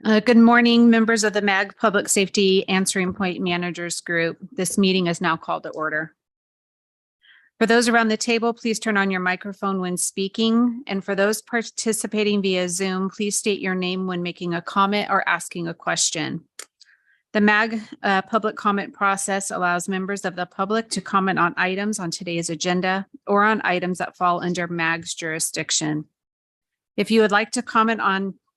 Good morning, members of the MAG Public Safety Answering Point Managers Group. This meeting is now called to order. For those around the table, please turn on your microphone when speaking. And for those participating via Zoom, please state your name when making a comment or asking a question. The MAG public comment process allows members of the public to comment on items on today's agenda or on items that fall under MAG's jurisdiction. If you would like to comment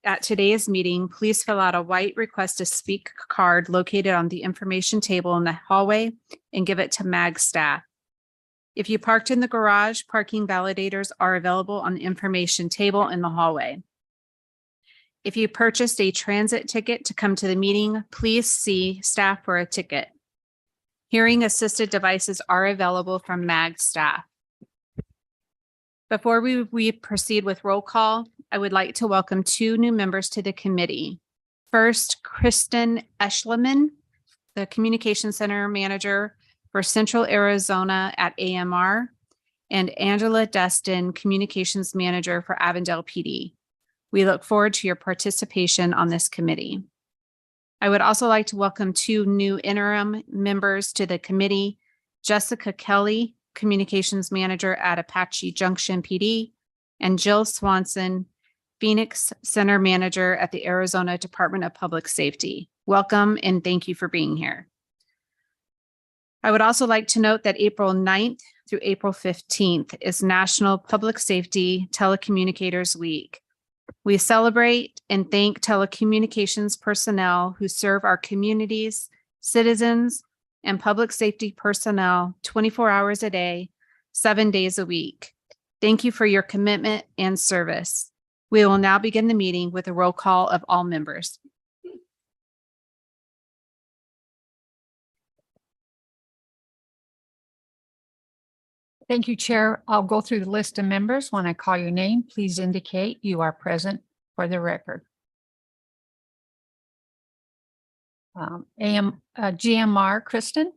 at today's meeting, please fill out a white request to speak card located on the information table in the hallway and give it to MAG staff. If you parked in the garage, parking validators are available on the information table in the hallway. If you purchased a transit ticket to come to the meeting, please see staff for a ticket. Hearing assisted devices are available from MAG staff. Before we proceed with roll call, I would like to welcome two new members to the committee. First, Kristen Eschleman, the Communication Center Manager for Central Arizona at AMR, and Angela Destin, Communications Manager for Avondale PD. We look forward to your participation on this committee. I would also like to welcome two new interim members to the committee, Jessica Kelly, Communications Manager at Apache Junction PD, and Jill Swanson, Phoenix Center Manager at the Arizona Department of Public Safety. Welcome and thank you for being here. I would also like to note that April 9th through April 15th is National Public Safety Telecommunicators Week. We celebrate and thank telecommunications personnel who serve our communities, citizens, and public safety personnel 24 hours a day, 7 days a week. Thank you for your commitment and service. We will now begin the meeting with a roll call of all members. Thank you, Chair. I'll go through the list of members. When I call your name, please indicate you are present for the record. GMR, Kristen.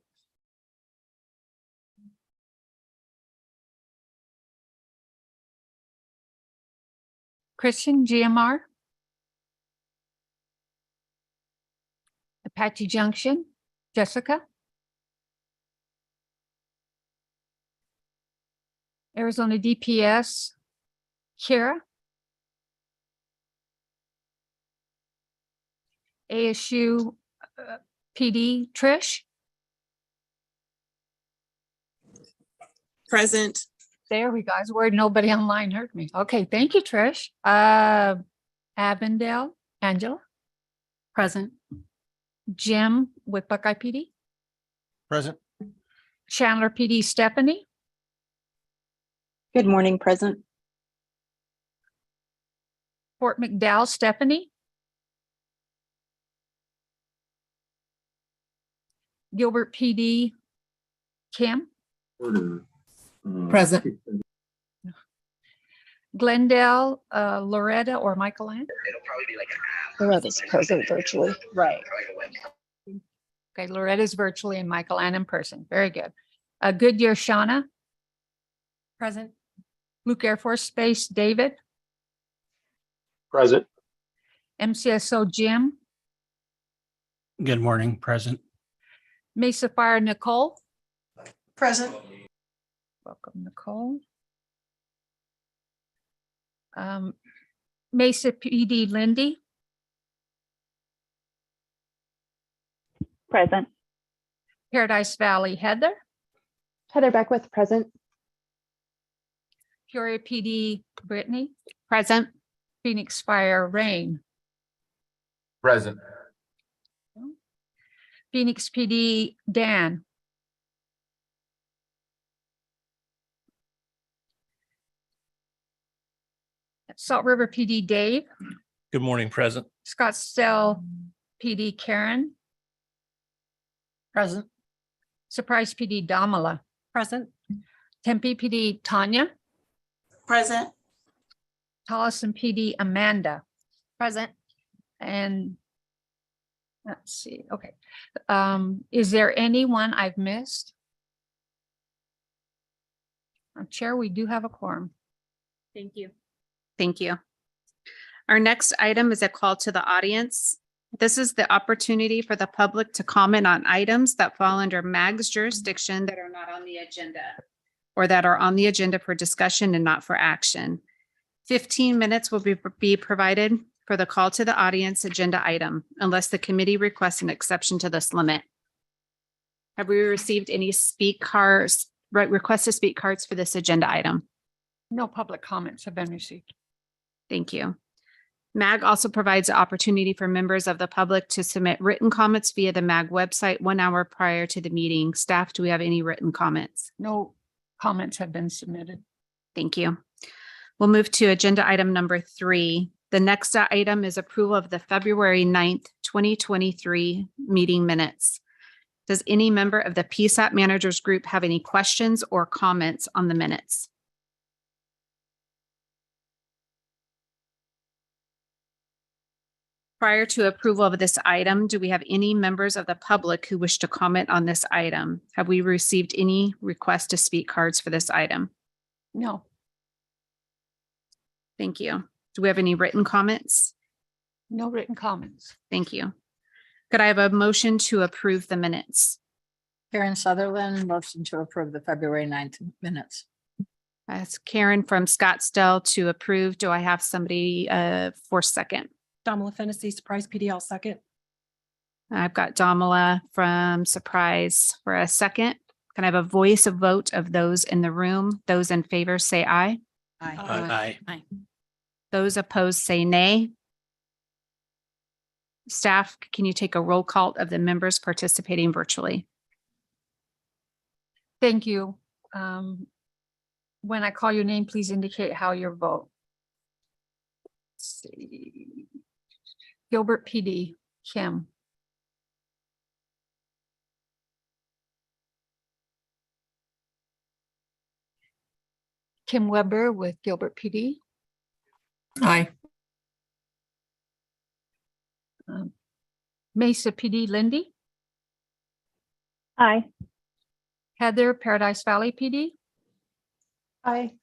Christian, GMR. Apache Junction, Jessica. Arizona DPS, Kira. ASU PD, Trish. Present. There we go. I was worried nobody online heard me. Okay, thank you, Trish. Avondale, Angela. Present. Jim with Buckeye PD. Present. Chandler PD, Stephanie. Good morning, present. Fort McDowell, Stephanie. Gilbert PD, Kim. Present. Glendale, Loretta or Michael Ann. It'll probably be like Loretta's present virtually. Right. Okay, Loretta's virtually and Michael Ann in person. Very good. Goodyear, Shauna. Present. Luke Air Force Base, David. Present. MCSO, Jim. Good morning, present. Mesa Fire, Nicole. Present. Welcome, Nicole. Mesa PD, Lindy. Present. Paradise Valley, Heather. Heather Beckwith, present. Peoria PD, Brittany. Present. Phoenix Fire, Rain. Present. Phoenix PD, Dan. Salt River PD, Dave. Good morning, present. Scottsdale PD, Karen. Present. Surprise PD, Damala. Present. Tempe PD, Tanya. Present. Tolleson PD, Amanda. Present. And let's see, okay. Is there anyone I've missed? Chair, we do have a quorum. Thank you. Thank you. Our next item is a call to the audience. This is the opportunity for the public to comment on items that fall under MAG's jurisdiction that are not on the agenda or that are on the agenda for discussion and not for action. 15 minutes will be provided for the call to the audience agenda item unless the committee requests an exception to this limit. Have we received any requests to speak cards for this agenda item? No public comments have been received. Thank you. MAG also provides the opportunity for members of the public to submit written comments via the MAG website 1 hour prior to the meeting. Staff, do we have any written comments? No comments have been submitted. Thank you. We'll move to agenda item number 3. The next item is approval of the February 9th, 2023 meeting minutes. Does any member of the PSAP Managers Group have any questions or comments on the minutes? Prior to approval of this item, do we have any members of the public who wish to comment on this item? Have we received any requests to speak cards for this item? No. Thank you. Do we have any written comments? No written comments. Thank you. Could I have a motion to approve the minutes? Karen Sutherland, motion to approve the February 9th minutes. That's Karen from Scottsdale to approve. Do I have somebody for second? Domala Fennessy, Surprise PD, I'll second. I've got Domala from Surprise for a second. Can I have a voice of vote of those in the room? Those in favor say aye. Aye. Aye. Those opposed say nay. Staff, can you take a roll call of the members participating virtually? Thank you. When I call your name, please indicate how you vote. Let's see. Gilbert PD, Kim. Kim Weber with Gilbert PD. Aye. Mesa PD, Lindy. Aye. Heather, Paradise Valley PD. Aye.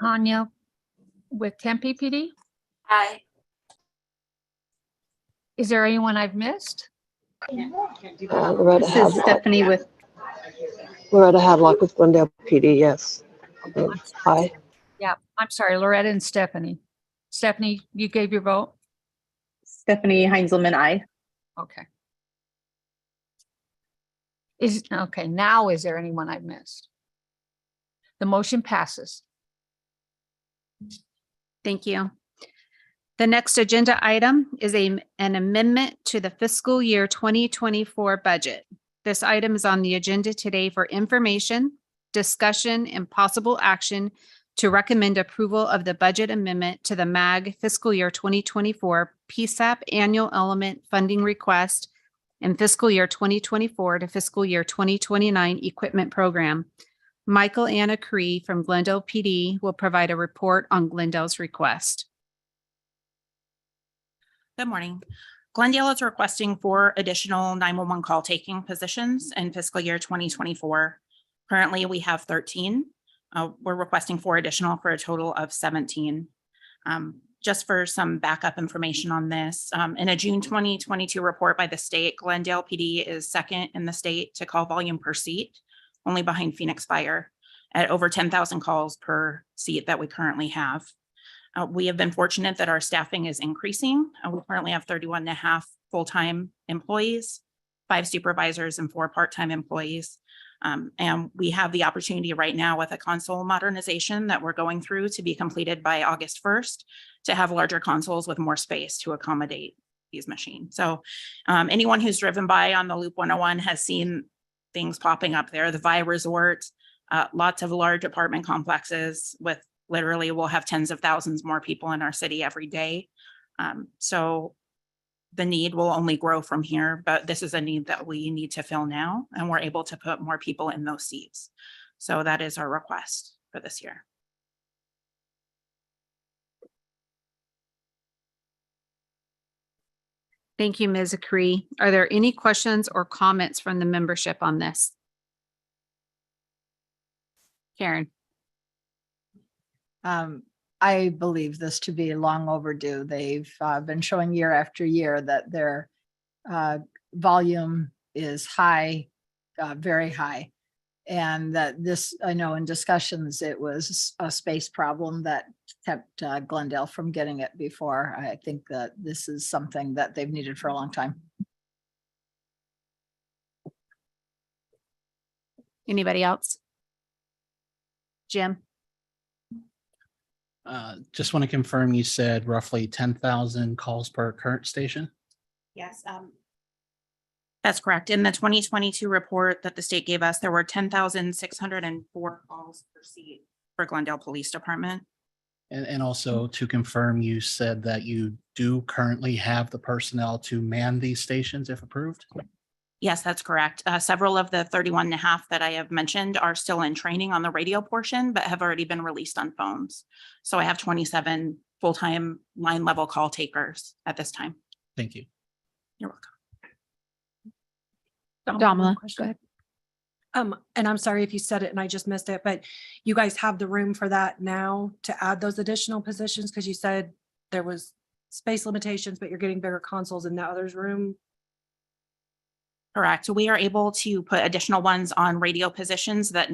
Tanya with Tempe PD. Aye. Is there anyone I've missed? Loretta This is Stephanie with, Hadlock with Glendale PD, yes. Aye. Yeah, I'm sorry, Loretta and Stephanie. Stephanie, you gave your vote? Stephanie Heinzelman, aye. Okay. Okay, now is there anyone I've missed? The motion passes. Thank you. The next agenda item is an amendment to the fiscal year 2024 budget. This item is on the agenda today for information, discussion, and possible action to recommend approval of the budget amendment to the MAG fiscal year 2024 PSAP annual element funding request and fiscal year 2024 to fiscal year 2029 equipment program. Michael Anna Cree from Glendale PD will provide a report on Glendale's request. Good morning. Glendale is requesting 4 additional 911 call taking positions in fiscal year 2024. Currently, we have 13. We're requesting 4 additional for a total of 17. Just for some backup information on this, in a June 2022 report by the state, Glendale PD is second in the state to call volume per seat, only behind Phoenix Fire at over 10,000 calls per seat that we currently have. We have been fortunate that our staffing is increasing. We currently have 31 and a half full-time employees, 5 supervisors and 4 part-time employees. And we have the opportunity right now with a console modernization that we're going through to be completed by August 1st to have larger consoles with more space to accommodate these machines. So anyone who's driven by on the Loop 101 has seen things popping up there. The Vi Resort, lots of large apartment complexes with literally we'll have tens of thousands more people in our city every day. So the need will only grow from here, but this is a need that we need to fill now, and we're able to put more people in those seats. So that is our request for this year. Thank you, Ms. Cree. Are there any questions or comments from the membership on this? Karen. I I believe this to be long overdue. They've been showing year after year that their volume is high, very high. And that this, I know in discussions, it was a space problem that kept Glendale from getting it before. I think that this is something that they've needed for a long time. Anybody else? Jim? Just want to confirm, you said roughly 10,000 calls per current station? Yes. That's correct. In the 2022 report that the state gave us, there were 10,604 calls per seat for Glendale Police Department. And also to confirm, you said that you do currently have the personnel to man these stations if approved? Yes, that's correct. Several of the 31 and a half that I have mentioned are still in training on the radio portion, but have already been released on phones. So I have 27 full-time line level call takers at this time. Thank you. You're welcome. Domala, question. go ahead. And I'm sorry if you said it and I just missed it, but you guys have the room for that now to add those additional positions? Because you said there was space limitations, but you're getting bigger consoles in the other's room. Correct. We are able to put additional ones on radio positions that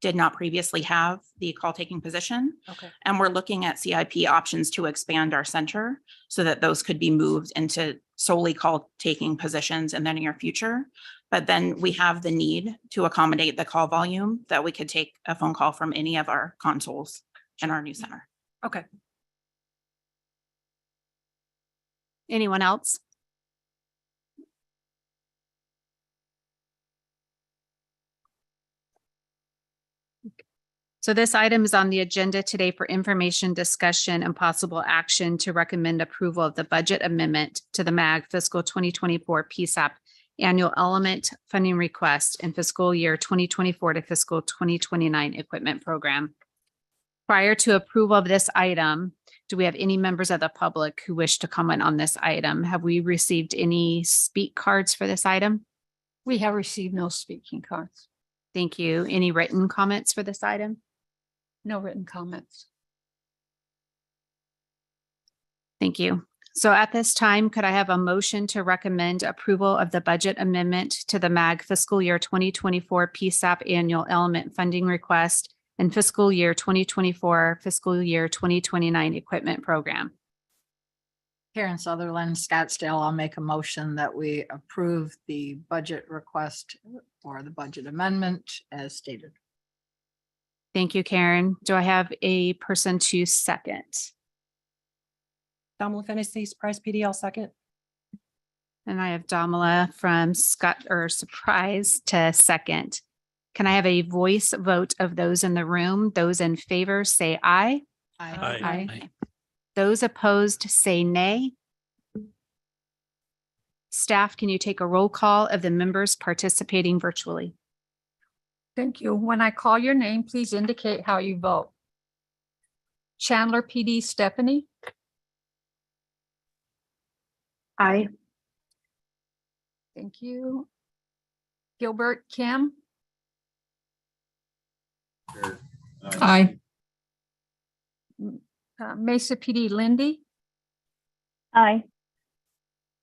did not previously have the call taking position. Okay. And we're looking at CIP options to expand our center so that those could be moved into solely call taking positions in the near future. But then we have the need to accommodate the call volume that we could take a phone call from any of our consoles in our new center. Okay. Anyone else? So this item is on the agenda today for information, discussion, and possible action to recommend approval of the budget amendment to the MAG fiscal 2024 PSAP annual element funding request and fiscal year 2024 to fiscal 2029 equipment program. Prior to approval of this item, do we have any members of the public who wish to comment on this item? Have we received any speak cards for this item? We have received no speaking cards, Thank you. Any written comments for this item? no written comments. Thank you. So at this time, could I have a motion to recommend approval of the budget amendment to the MAG fiscal year 2024 PSAP annual element funding request and fiscal year 2024, fiscal year 2029 equipment program? Karen Sutherland, Scottsdale, I'll make a motion that we approve the budget request or the budget amendment as stated. Thank you, Karen. Do I have a person to second? Domala Fennessy, Surprise PD, I'll second. And I have Domala from Surprise to second. Can I have a voice vote of those in the room? Those in favor say aye. Aye. Aye. Those opposed say nay. Staff, can you take a roll call of the members participating virtually? Thank you. When I call your name, please indicate how you vote. Chandler PD Stephanie, Aye. thank you. Gilbert Kim, Aye. Mesa PD Lindy, Aye.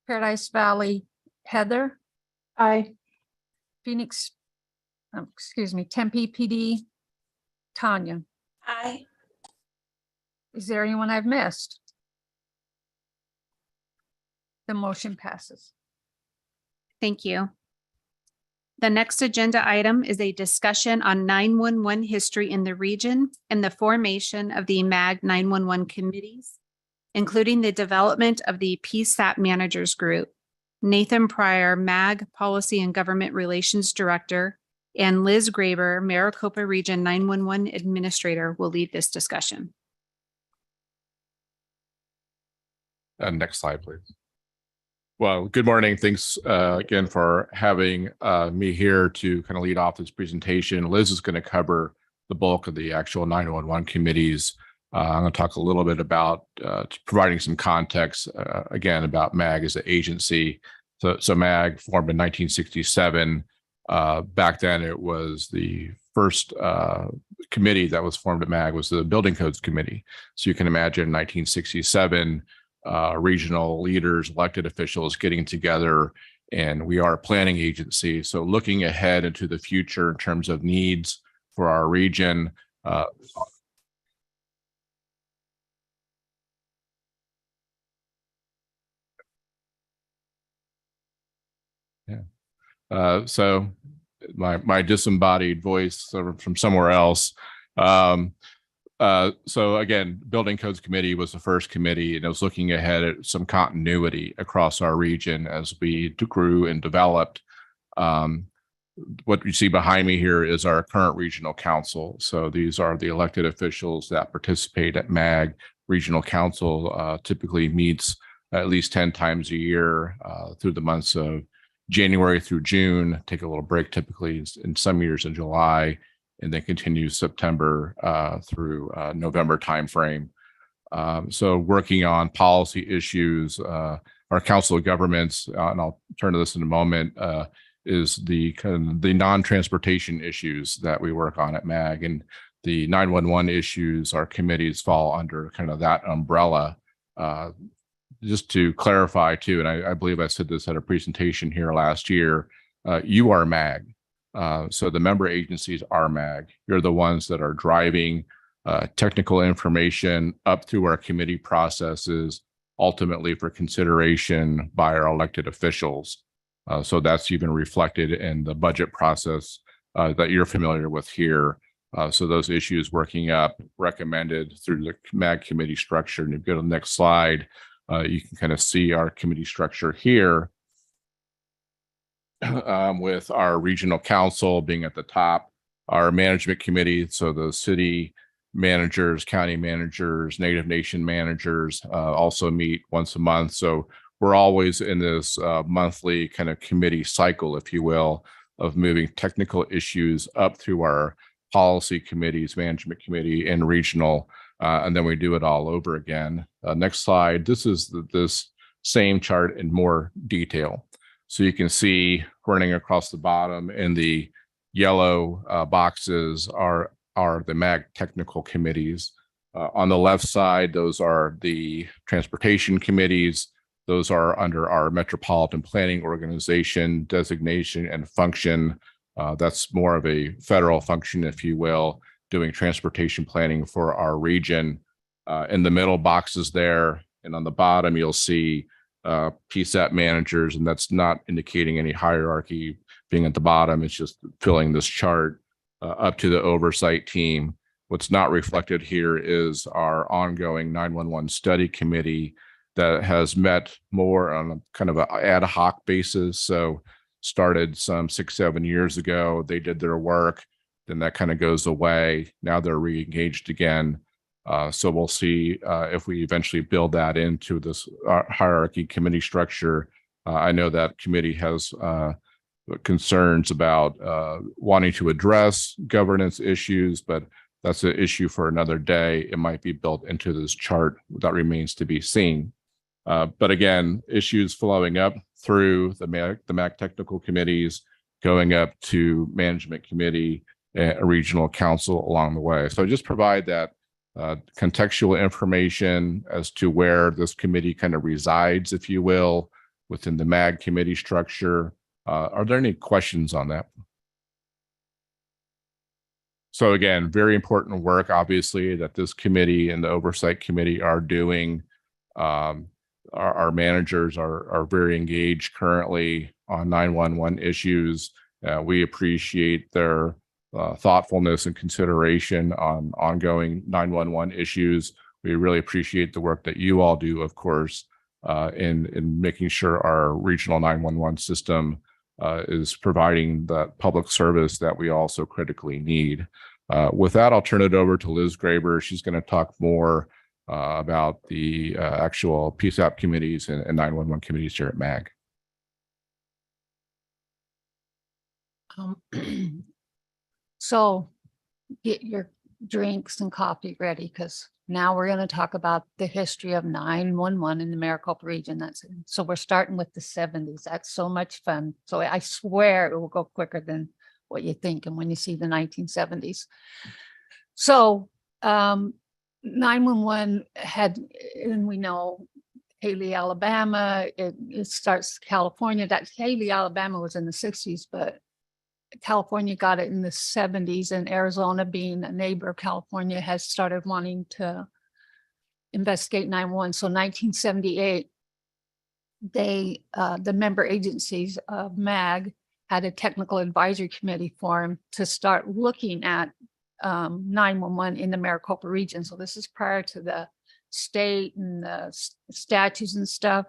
Paradise Valley Heather, Aye. Phoenix, Tempe PD Tanya. Aye. Is there anyone I've missed? The motion passes. Thank you. The next agenda item is a discussion on 911 history in the region and the formation of the MAG 911 committees, including the development of the PSAP Managers Group. Nathan Pryor, MAG Policy and Government Relations Director, and Liz Graber, Maricopa Region 911 Administrator, will lead this discussion. Next slide, please. Well, good morning. Thanks again for having me here to kind of lead off this presentation. Liz is going to cover the bulk of the actual 911 committees. I'm going to talk a little bit about providing some context again about MAG as an agency. So MAG formed in 1967. Back then, it was the first committee that was formed at MAG was the Building Codes Committee. So you can imagine 1967 regional leaders, elected officials getting together, and we are a planning agency. So looking ahead into the future in terms of needs for our region. So my disembodied voice from somewhere else. So again, Building Codes Committee was the first committee, and it was looking ahead at some continuity across our region as we grew and developed. What you see behind me here is our current regional council. So these are the elected officials that participate at MAG. Regional council typically meets at least 10 times a year through the months of January through June, take a little break typically in some years in July, and then continue September through November timeframe. So working on policy issues, our Council of Governments, and I'll turn to this in a moment, is the kind of the non-transportation issues that we work on at MAG, and the 911 issues. Our committees fall under kind of that umbrella. Just to clarify too, and I believe I said this at a presentation here last year, you are MAG. So the member agencies are MAG. You're the ones that are driving technical information up through our committee processes, ultimately for consideration by our elected officials. So that's even reflected in the budget process that you're familiar with here. So those issues working up recommended through the MAG committee structure. And if you go to the next slide, you can kind of see our committee structure here with our regional council being at the top, our management committee. So the city managers, county managers, Native Nation managers also meet once a month. So we're always in this monthly kind of committee cycle, if you will, of moving technical issues up through our policy committees, management committee, and regional. And then we do it all over again. Next slide. This is this same chart in more detail. So you can see running across the bottom in the yellow boxes are the MAG technical committees. On the left side, those are the transportation committees. Those are under our metropolitan planning organization designation and function. That's more of a federal function, if you will, doing transportation planning for our region. In the middle boxes there, and on the bottom, you'll see PSAP managers, and that's not indicating any hierarchy being at the bottom. It's just filling this chart up to the oversight team. What's not reflected here is our ongoing 911 study committee that has met more on a kind of an ad hoc basis. So started some 6-7 years ago. They did their work. Then that kind of goes away. Now they're re-engaged again. So we'll see if we eventually build that into this hierarchy committee structure. I know that committee has concerns about wanting to address governance issues, but that's an issue for another day. It might be built into this chart. That remains to be seen. But again, issues flowing up through the MAC technical committees, going up to management committee, a regional council along the way. So just provide that contextual information as to where this committee kind of resides, if you will, within the MAG committee structure. Are there any questions on that? So again, very important work, obviously, that this committee and the oversight committee are doing. Our managers are very engaged currently on 911 issues. We appreciate their thoughtfulness and consideration on ongoing 911 issues. We really appreciate the work that you all do, of course, in making sure our regional 911 system is providing the public service that we also critically need. With that, I'll turn it over to Liz Graber. She's going to talk more about the actual PSAP committees and 911 committees here at MAG. So get your drinks and coffee ready, because now we're going to talk about the history of 911 in the Maricopa region. So we're starting with the 70s. That's so much fun. So I swear it will go quicker than what you're thinking when you see the 1970s. So 911 had, and we know Haley, Alabama, it starts California. That Haley, Alabama was in the 60s, but California got it in the 70s, and Arizona, being a neighbor of California, has started wanting to investigate 911. So 1978, they, the member agencies of MAG had a technical advisory committee formed to start looking at 911 in the Maricopa region. So this is prior to the state and the statutes and stuff.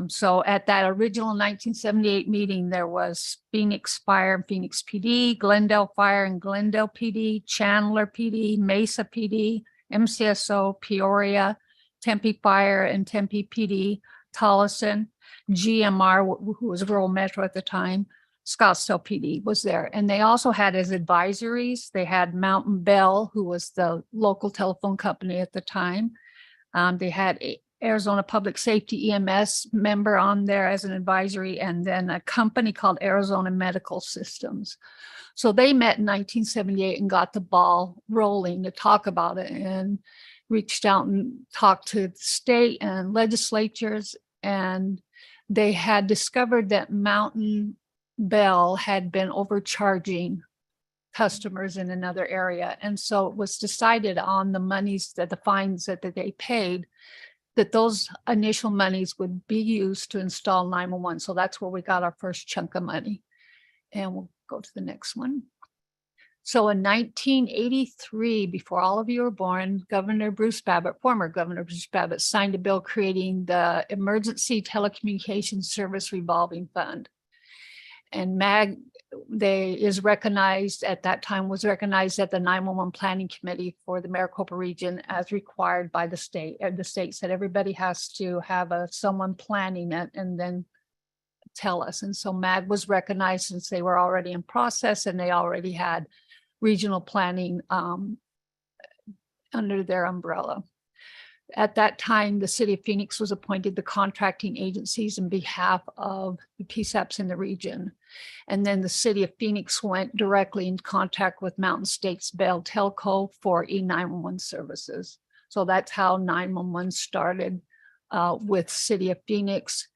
So at that original 1978 meeting, there was Phoenix Fire and Phoenix PD, Glendale Fire and Glendale PD, Chandler PD, Mesa PD, MCSO, Peoria, Tempe Fire and Tempe PD, Tolleson, GMR, who was Rural Metro at the time, Scottsdale PD was there. And they also had as advisories, they had Mountain Bell, who was the local telephone company at the time. They had Arizona Public Safety EMS member on there as an advisory, and then a company called Arizona Medical Systems. So they met in 1978 and got the ball rolling to talk about it, and reached out and talked to the state and legislatures. And they had discovered that Mountain Bell had been overcharging customers in another area. And so it was decided on the monies that the fines that they paid, that those initial monies would be used to install 911. So that's where we got our first chunk of money. And we'll go to the next one. So in 1983, before all of you were born, Governor Bruce Babbitt, former Governor Bruce Babbitt, signed a bill creating the Emergency Telecommunications Service Revolving Fund. And MAG, is recognized at that time, was recognized at the 911 Planning Committee for the Maricopa region as required by the state. And the state said everybody has to have someone planning it and then tell us. And so MAG was recognized since they were already in process and they already had regional planning under their umbrella. At that time, the city of Phoenix was appointed the contracting agencies in behalf of the PSAPs in the region. And then the city of Phoenix went directly in contact with Mountain States Bell Telco for E911 services. So that's how 911 started with city of Phoenix.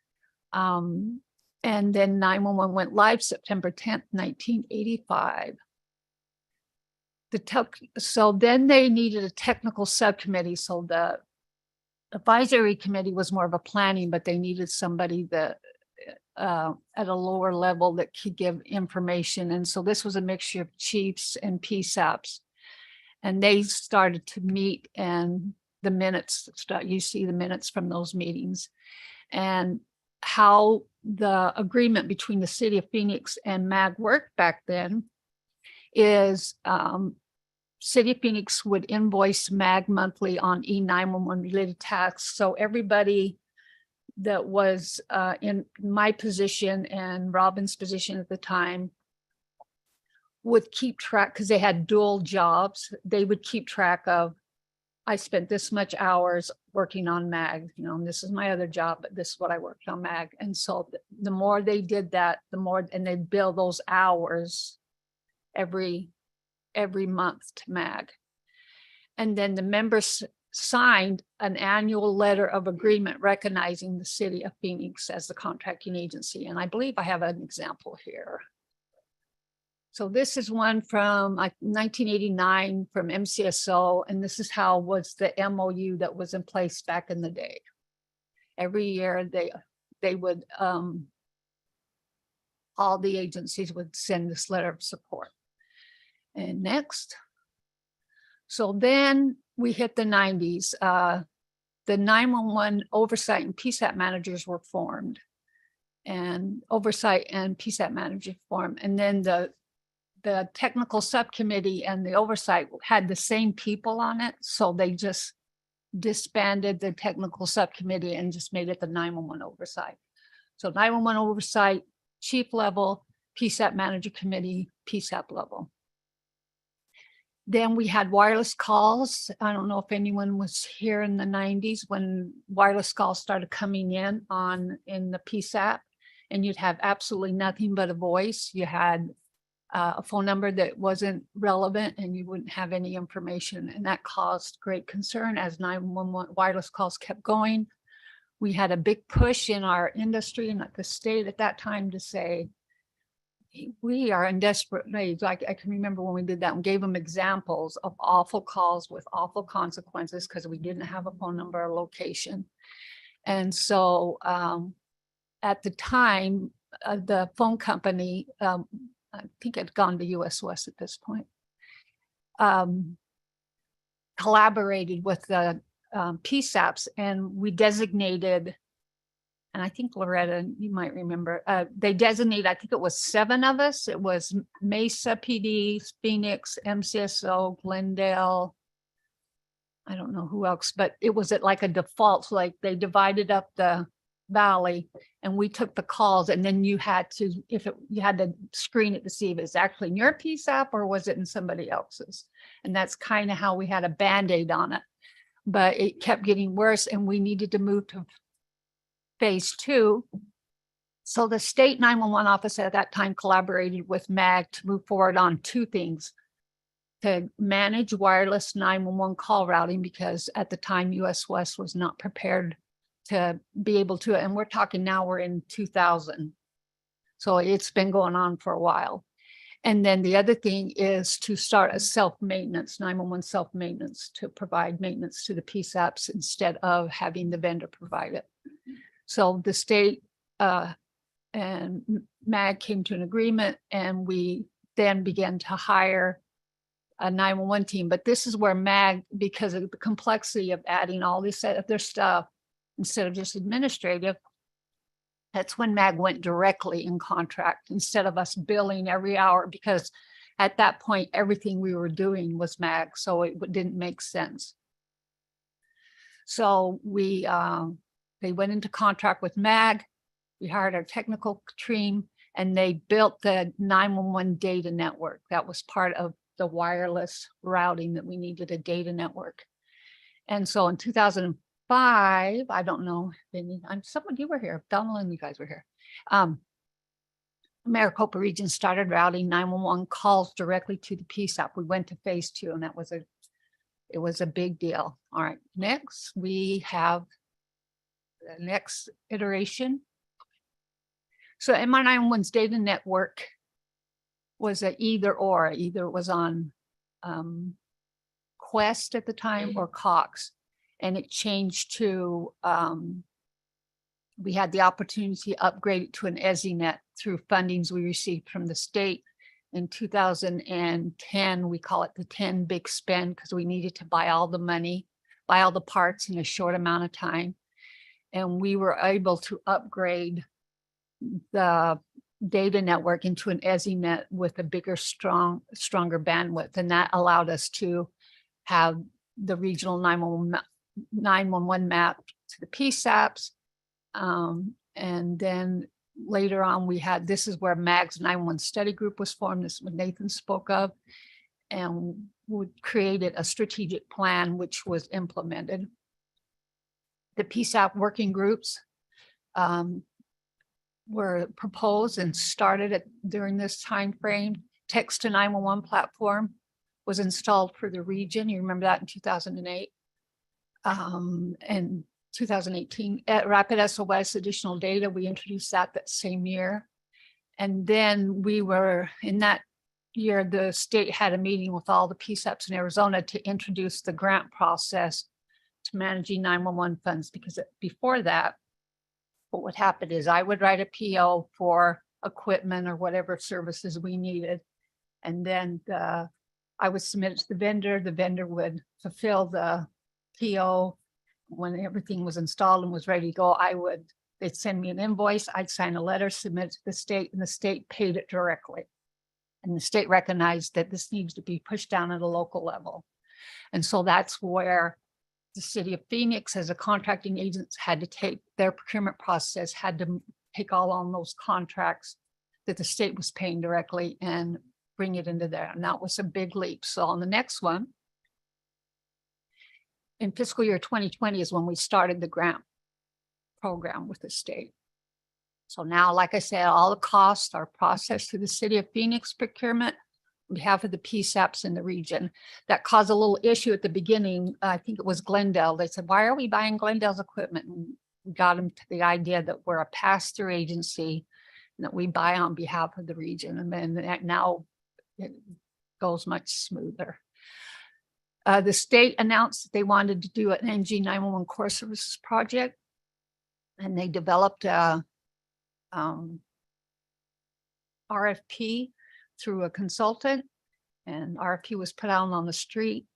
And then 911 went live September 10th, 1985. So then they needed a technical subcommittee. So the advisory committee was more of a planning, but they needed somebody that at a lower level that could give information. And so this was a mixture of chiefs and PSAPs. And they started to meet, and the minutes, you see the minutes from those meetings. And how the agreement between the city of Phoenix and MAG worked back then is City of Phoenix would invoice MAG monthly on E911 related tasks. So everybody that was in my position and Robin's position at the time would keep track, because they had dual jobs. They would keep track of, I spent this much hours working on MAG, and this is my other job, but this is what I worked on MAG. And so the more they did that, the more, and they'd bill those hours every month to MAG. And then the members signed an annual letter of agreement recognizing the city of Phoenix as the contracting agency. And I believe I have an example here. So this is one from 1989 from MCSO, and this is how was the MOU that was in place back in the day. Every year they would, all the agencies would send this letter of support. And next. So then we hit the 90s. The 911 oversight and PSAP managers were formed, and oversight and PSAP manager formed. And then the technical subcommittee and the oversight had the same people on it. So they just disbanded the technical subcommittee and just made it the 911 oversight. So 911 oversight, chief level, PSAP manager committee, PSAP level. Then we had wireless calls. I don't know if anyone was here in the 90s when wireless calls started coming in the PSAP, and you'd have absolutely nothing but a voice. You had a phone number that wasn't relevant and you wouldn't have any information. And that caused great concern as 911 wireless calls kept going. We had a big push in our industry and at the state at that time to say, we are in desperate need. Like I can remember when we did that and gave them examples of awful calls with awful consequences because we didn't have a phone number or location. And so at the time, the phone company, I think it had gone to US West at this point, collaborated with the PSAPs and we designated, and I think Loretta, you might remember, they designated, I think it was 7 of us. It was Mesa PD, Phoenix, MCSO, Glendale. I don't know who else, but it was at like a default, like they divided up the valley and we took the calls and then you had to, you had to screen it to see if it's actually in your PSAP or was it in somebody else's. And that's kind of how we had a Band-Aid on it, but it kept getting worse and we needed to move to phase 2. So the state 911 office at that time collaborated with MAG to move forward on 2 things. To manage wireless 911 call routing, because at the time US West was not prepared to be able to, and we're talking now we're in 2000. So it's been going on for a while. And then the other thing is to start a self-maintenance, 911 self-maintenance to provide maintenance to the PSAPs instead of having the vendor provide it. So the state and MAG came to an agreement and we then began to hire a 911 team. But this is where MAG, because of the complexity of adding all this other stuff instead of just administrative, that's when MAG went directly in contract instead of us billing every hour, because at that point, everything we were doing was MAG, so it didn't make sense. So they went into contract with MAG. We hired our technical team and they built the 911 data network. That was part of the wireless routing that we needed, a data network. And so in 2005, I don't know, someone, you were here, Donald and you guys were here. Maricopa region started routing 911 calls directly to the PSAP. We went to phase 2 and it was a big deal. All right, next we have the next iteration. So MR911's data network was a either it was on Quest at the time or Cox, and it changed to, we had the opportunity to upgrade it to an EZNet through fundings we received from the state. In 2010, we call it the 10 big spend because we needed to buy all the parts in a short amount of time. And we were able to upgrade the data network into an EZNet with a bigger, stronger bandwidth. And that allowed us to have the regional 911 map to the PSAPs. And then later on, this is where MAG's 911 study group was formed. This is what Nathan spoke of. And we created a strategic plan, which was implemented. The PSAP working groups were proposed and started during this time frame. Text to 911 platform was installed for the region. You remember that in 2008. And 2018 at Rapid SOS additional data, we introduced that same year. And then we were in that year, the state had a meeting with all the PSAPs in Arizona to introduce the grant process to managing 911 funds, because before that, what would happen is I would write a PO for equipment or whatever services we needed. And then I would submit it to the vendor would fulfill the PO. When everything was installed and was ready to go, they'd send me an invoice, I'd sign a letter, submit it to the state, and the state paid it directly. And the state recognized that this needs to be pushed down at a local level. And so that's where the city of Phoenix, as a contracting agent, had to take their procurement process, had to take all on those contracts that the state was paying directly and bring it into there. And that was a big leap. So on the next one, in fiscal year 2020 is when we started the grant program with the state. So now, like I said, all the costs are processed through the city of Phoenix procurement on behalf of the PSAPs in the region. That caused a little issue at the beginning. I think it was Glendale. They said, why are we buying Glendale's equipment? And we got them to the idea that we're a pass-through agency and that we buy on behalf of the region. And then now it goes much smoother. The state announced that they wanted to do an NG 911 core services project, and they developed a RFP through a consultant, and RFP was put out on the street.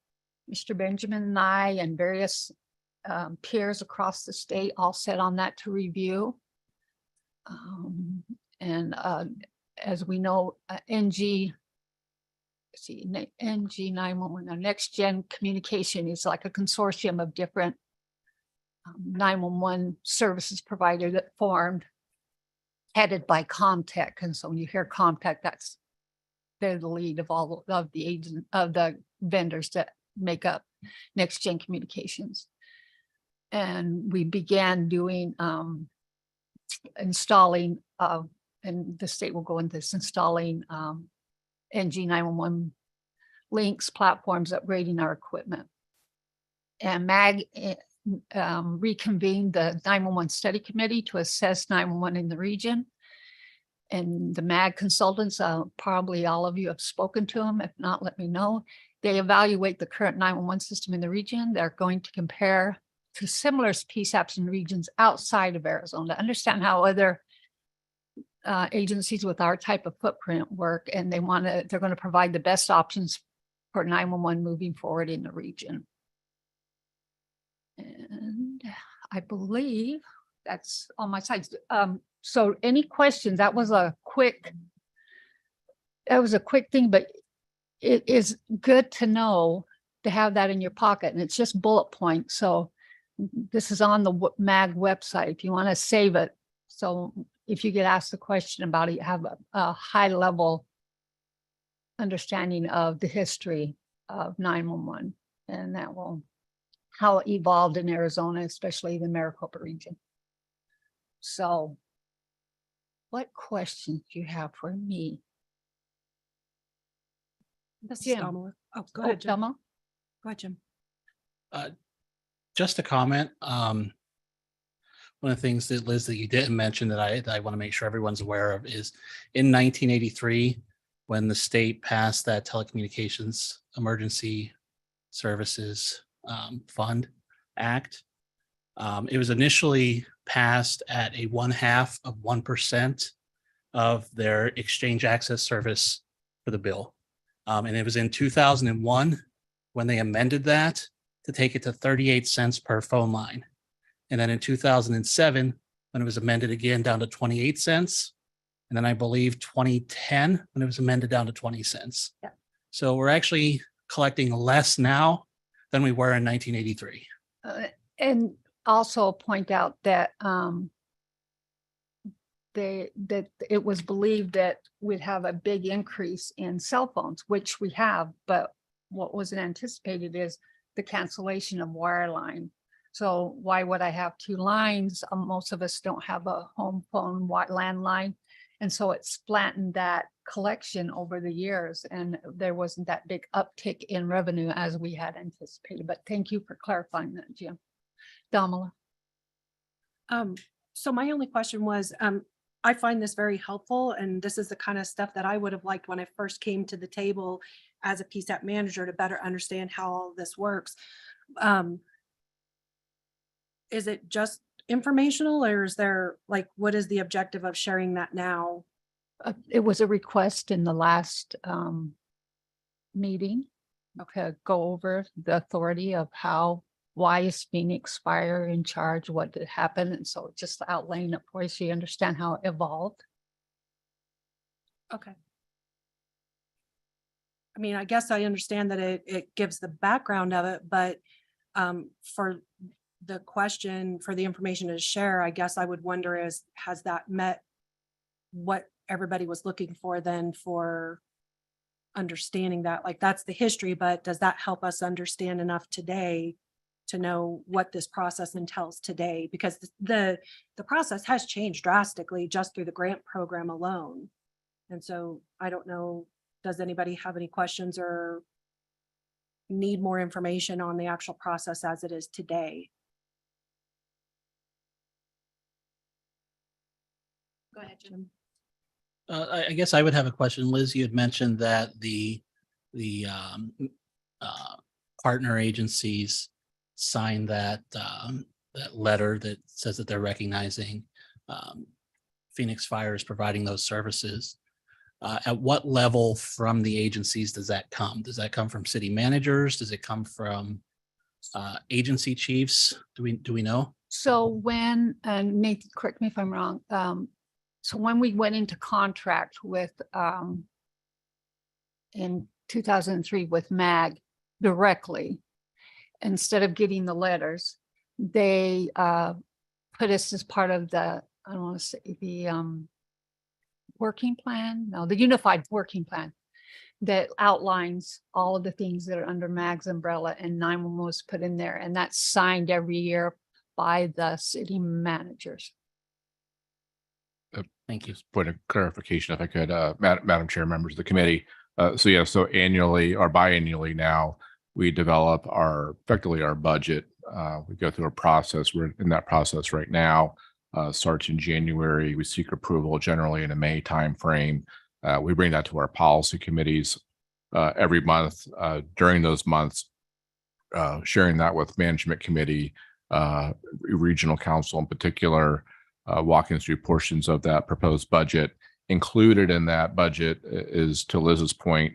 Mr. Benjamin and I and various peers across the state all sat on that to review. As we know, NG 911, the next gen communication is like a consortium of different 911 services provider that formed, headed by Comtech. And so when you hear Comtech, they're the lead of all of the vendors that make up next gen communications. And we began doing installing and the state will go into this, installing NG 911 links, platforms, upgrading our equipment. And MAG reconvened the 911 study committee to assess 911 in the region. And the MAG consultants, probably all of you have spoken to them. If not, let me know. They evaluate the current 911 system in the region. They're going to compare to similar PSAPs in regions outside of Arizona to understand how other agencies with our type of footprint work. And they're going to provide the best options for 911 moving forward in the region. And I believe that's on my slides. So any questions? That was a quick thing, but it is good to know to have that in your pocket, and it's just bullet points. So this is on the MAG website if you want to save it. So if you get asked a question about it, you have a high level understanding of the history of 911 and how it evolved in Arizona, especially the Maricopa region. So what questions do you have for me? This is Jim. Dominic. Oh, go ahead, Jim. Thelma? Go ahead, Jim. Just a comment. One of the things that Liz, that you didn't mention that I want to make sure everyone's aware of is in 1983, when the state passed that Telecommunications Emergency Services Fund Act, it was initially passed at a 0.5% of their exchange access service for the bill. And it was in 2001 when they amended that to take it to 38 cents per phone line. And then in 2007, when it was amended again down to 28 cents. And then I believe 2010, when it was amended down to 20 cents. Yeah. So we're actually collecting less now than we were in 1983. And also point out that that it was believed that we'd have a big increase in cell phones, which we have, but what wasn't anticipated is the cancellation of wireline. So why would I have two lines? Most of us don't have a home phone landline. And so it's flattened that collection over the years, and there wasn't that big uptick in revenue as we had anticipated. But thank you for clarifying that, Jim. Damala. So my only question was, I find this very helpful, and this is the kind of stuff that I would have liked when I first came to the table as a PSAP manager to better understand how all this works. Is it just informational, or is there, like, what is the objective of sharing that now? It was a request in the last meeting. Okay, go over the authority of why is Phoenix Fire in charge, what did happen, and so just outlining it for you so you understand how it evolved. Okay. I mean, I guess I understand that it gives the background of it, but for the question, for the information to share, I guess I would wonder has that met what everybody was looking for then for understanding that? Like, that's the history, but does that help us understand enough today to know what this process entails today, because the process has changed drastically just through the grant program alone. And so I don't know, does anybody have any questions or need more information on the actual process as it is today? Go ahead, Jim. I guess I would have a question. Liz, you had mentioned that the partner agencies signed that letter that says that they're recognizing Phoenix Fire is providing those services. At what level from the agencies does that come? Does that come from city managers? Does it come from agency chiefs? Do we know? So when, and Nathan, correct me if I'm wrong, so when we went into contract with, in 2003 with MAG directly, instead of getting the letters, they put us as part of the, I don't want to say the working plan, no, the unified working plan that outlines all of the things that are under MAG's umbrella, and 911 was put in there, and that's signed every year by the city managers. Thank you. Point of clarification, if I could, Madam Chair, members of the committee. So annually or biannually now, we develop effectively our budget. We go through a process. We're in that process right now. Starts in January. We seek approval generally in a May timeframe. We bring that to our policy committees every month. During those months, sharing that with management committee, regional council in particular, walking through portions of that proposed budget. Included in that budget is, to Liz's point,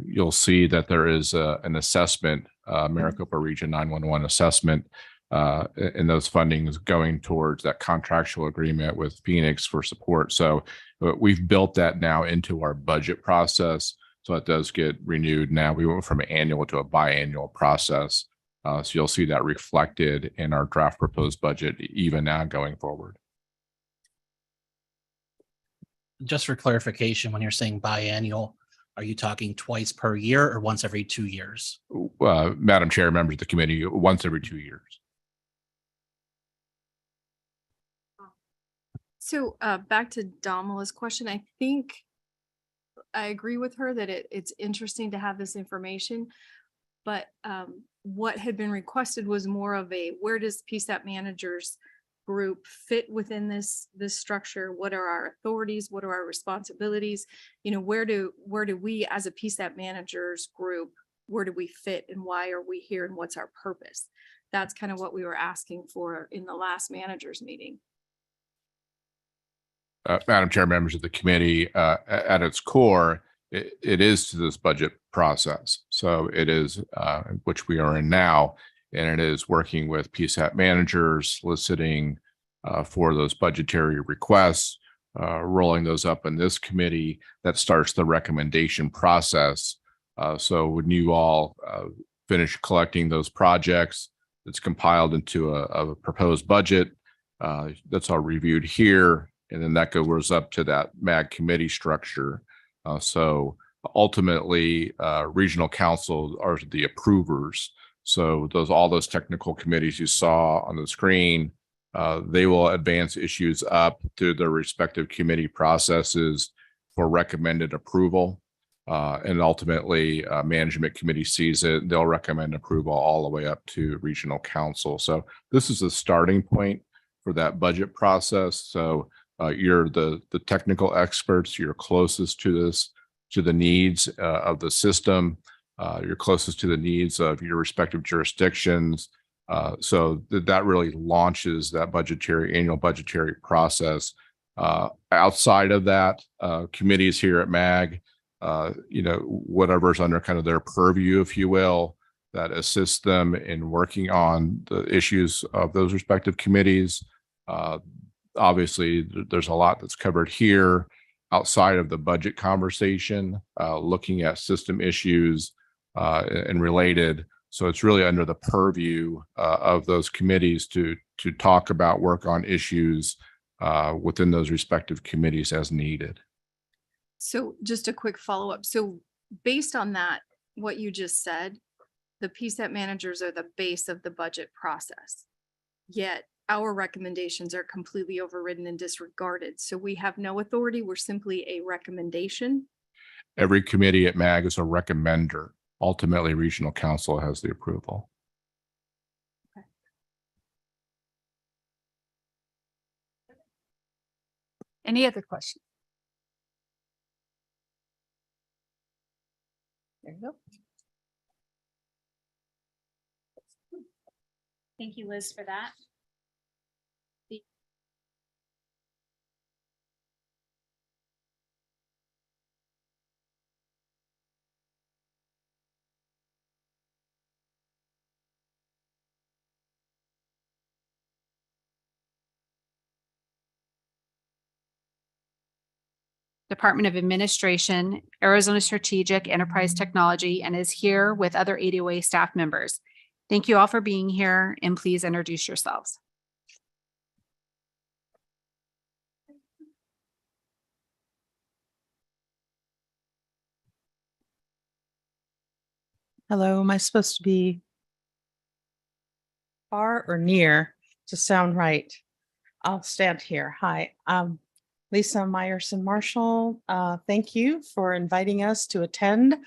you'll see that there is an assessment, Maricopa Region 911 assessment, and those fundings going towards that contractual agreement with Phoenix for support. So we've built that now into our budget process. So it does get renewed now. We went from an annual to a biannual process. So you'll see that reflected in our draft proposed budget, even now going forward. Just for clarification, when you're saying biannual, are you talking twice per year or once every 2 years? Madam Chair, members of the committee, once every 2 years. So back to Damala's question, I think I agree with her that it's interesting to have this information, but what had been requested was more of a, where does PSAP managers group fit within this structure? What are our authorities? What are our responsibilities? You know, where do we as a PSAP managers group, where do we fit and why are we here and what's our purpose? That's kind of what we were asking for in the last managers meeting. Madam Chair, members of the committee, at its core, it is to this budget process. So it is, which we are in now, and it is working with PSAP managers, soliciting for those budgetary requests, rolling those up in this committee that starts the recommendation process. So when you all finish collecting those projects, it's compiled into a proposed budget that's all reviewed here. And then that goes up to that MAG committee structure. So ultimately, regional councils are the approvers. So all those technical committees you saw on the screen, they will advance issues up through their respective committee processes for recommended approval. And ultimately, management committee sees it, they'll recommend approval all the way up to regional council. So this is a starting point for that budget process. So you're the technical experts, you're closest to this, to the needs of the system. You're closest to the needs of your respective jurisdictions. So that really launches that annual budgetary process. Outside of that, committees here at MAG, whatever's under kind of their purview, if you will, that assists them in working on the issues of those respective committees. Obviously, there's a lot that's covered here outside of the budget conversation, looking at system issues and related. So it's really under the purview of those committees to talk about, work on issues within those respective committees as needed. So just a quick follow-up. So based on that, what you just said, the PSAP managers are the base of the budget process. Yet our recommendations are completely overridden and disregarded. So we have no authority. We're simply a recommendation. Every committee at MAG is a recommender. Ultimately, regional council has the approval. Any other questions? There you go. Thank you, Liz, for that. Department of Administration, Arizona Strategic Enterprise Technology, and is here with other ADOA staff members. Thank you all for being here, and please introduce yourselves. Hello, am I supposed to be far or near to sound right? I'll stand here. Hi, Lisa Meyerson Marshall. Thank you for inviting us to attend.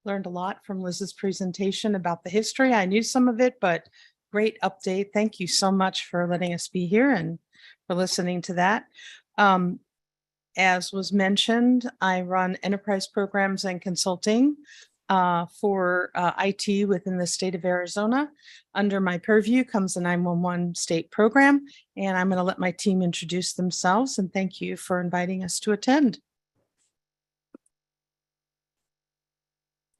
Learned a lot from Liz's presentation about the history. I knew some of it, but great update. Thank you so much for letting us be here and for listening to that. As was mentioned, I run enterprise programs and consulting for IT within the state of Arizona. Under my purview comes the 911 state program, and I'm going to let my team introduce themselves, and thank you for inviting us to attend.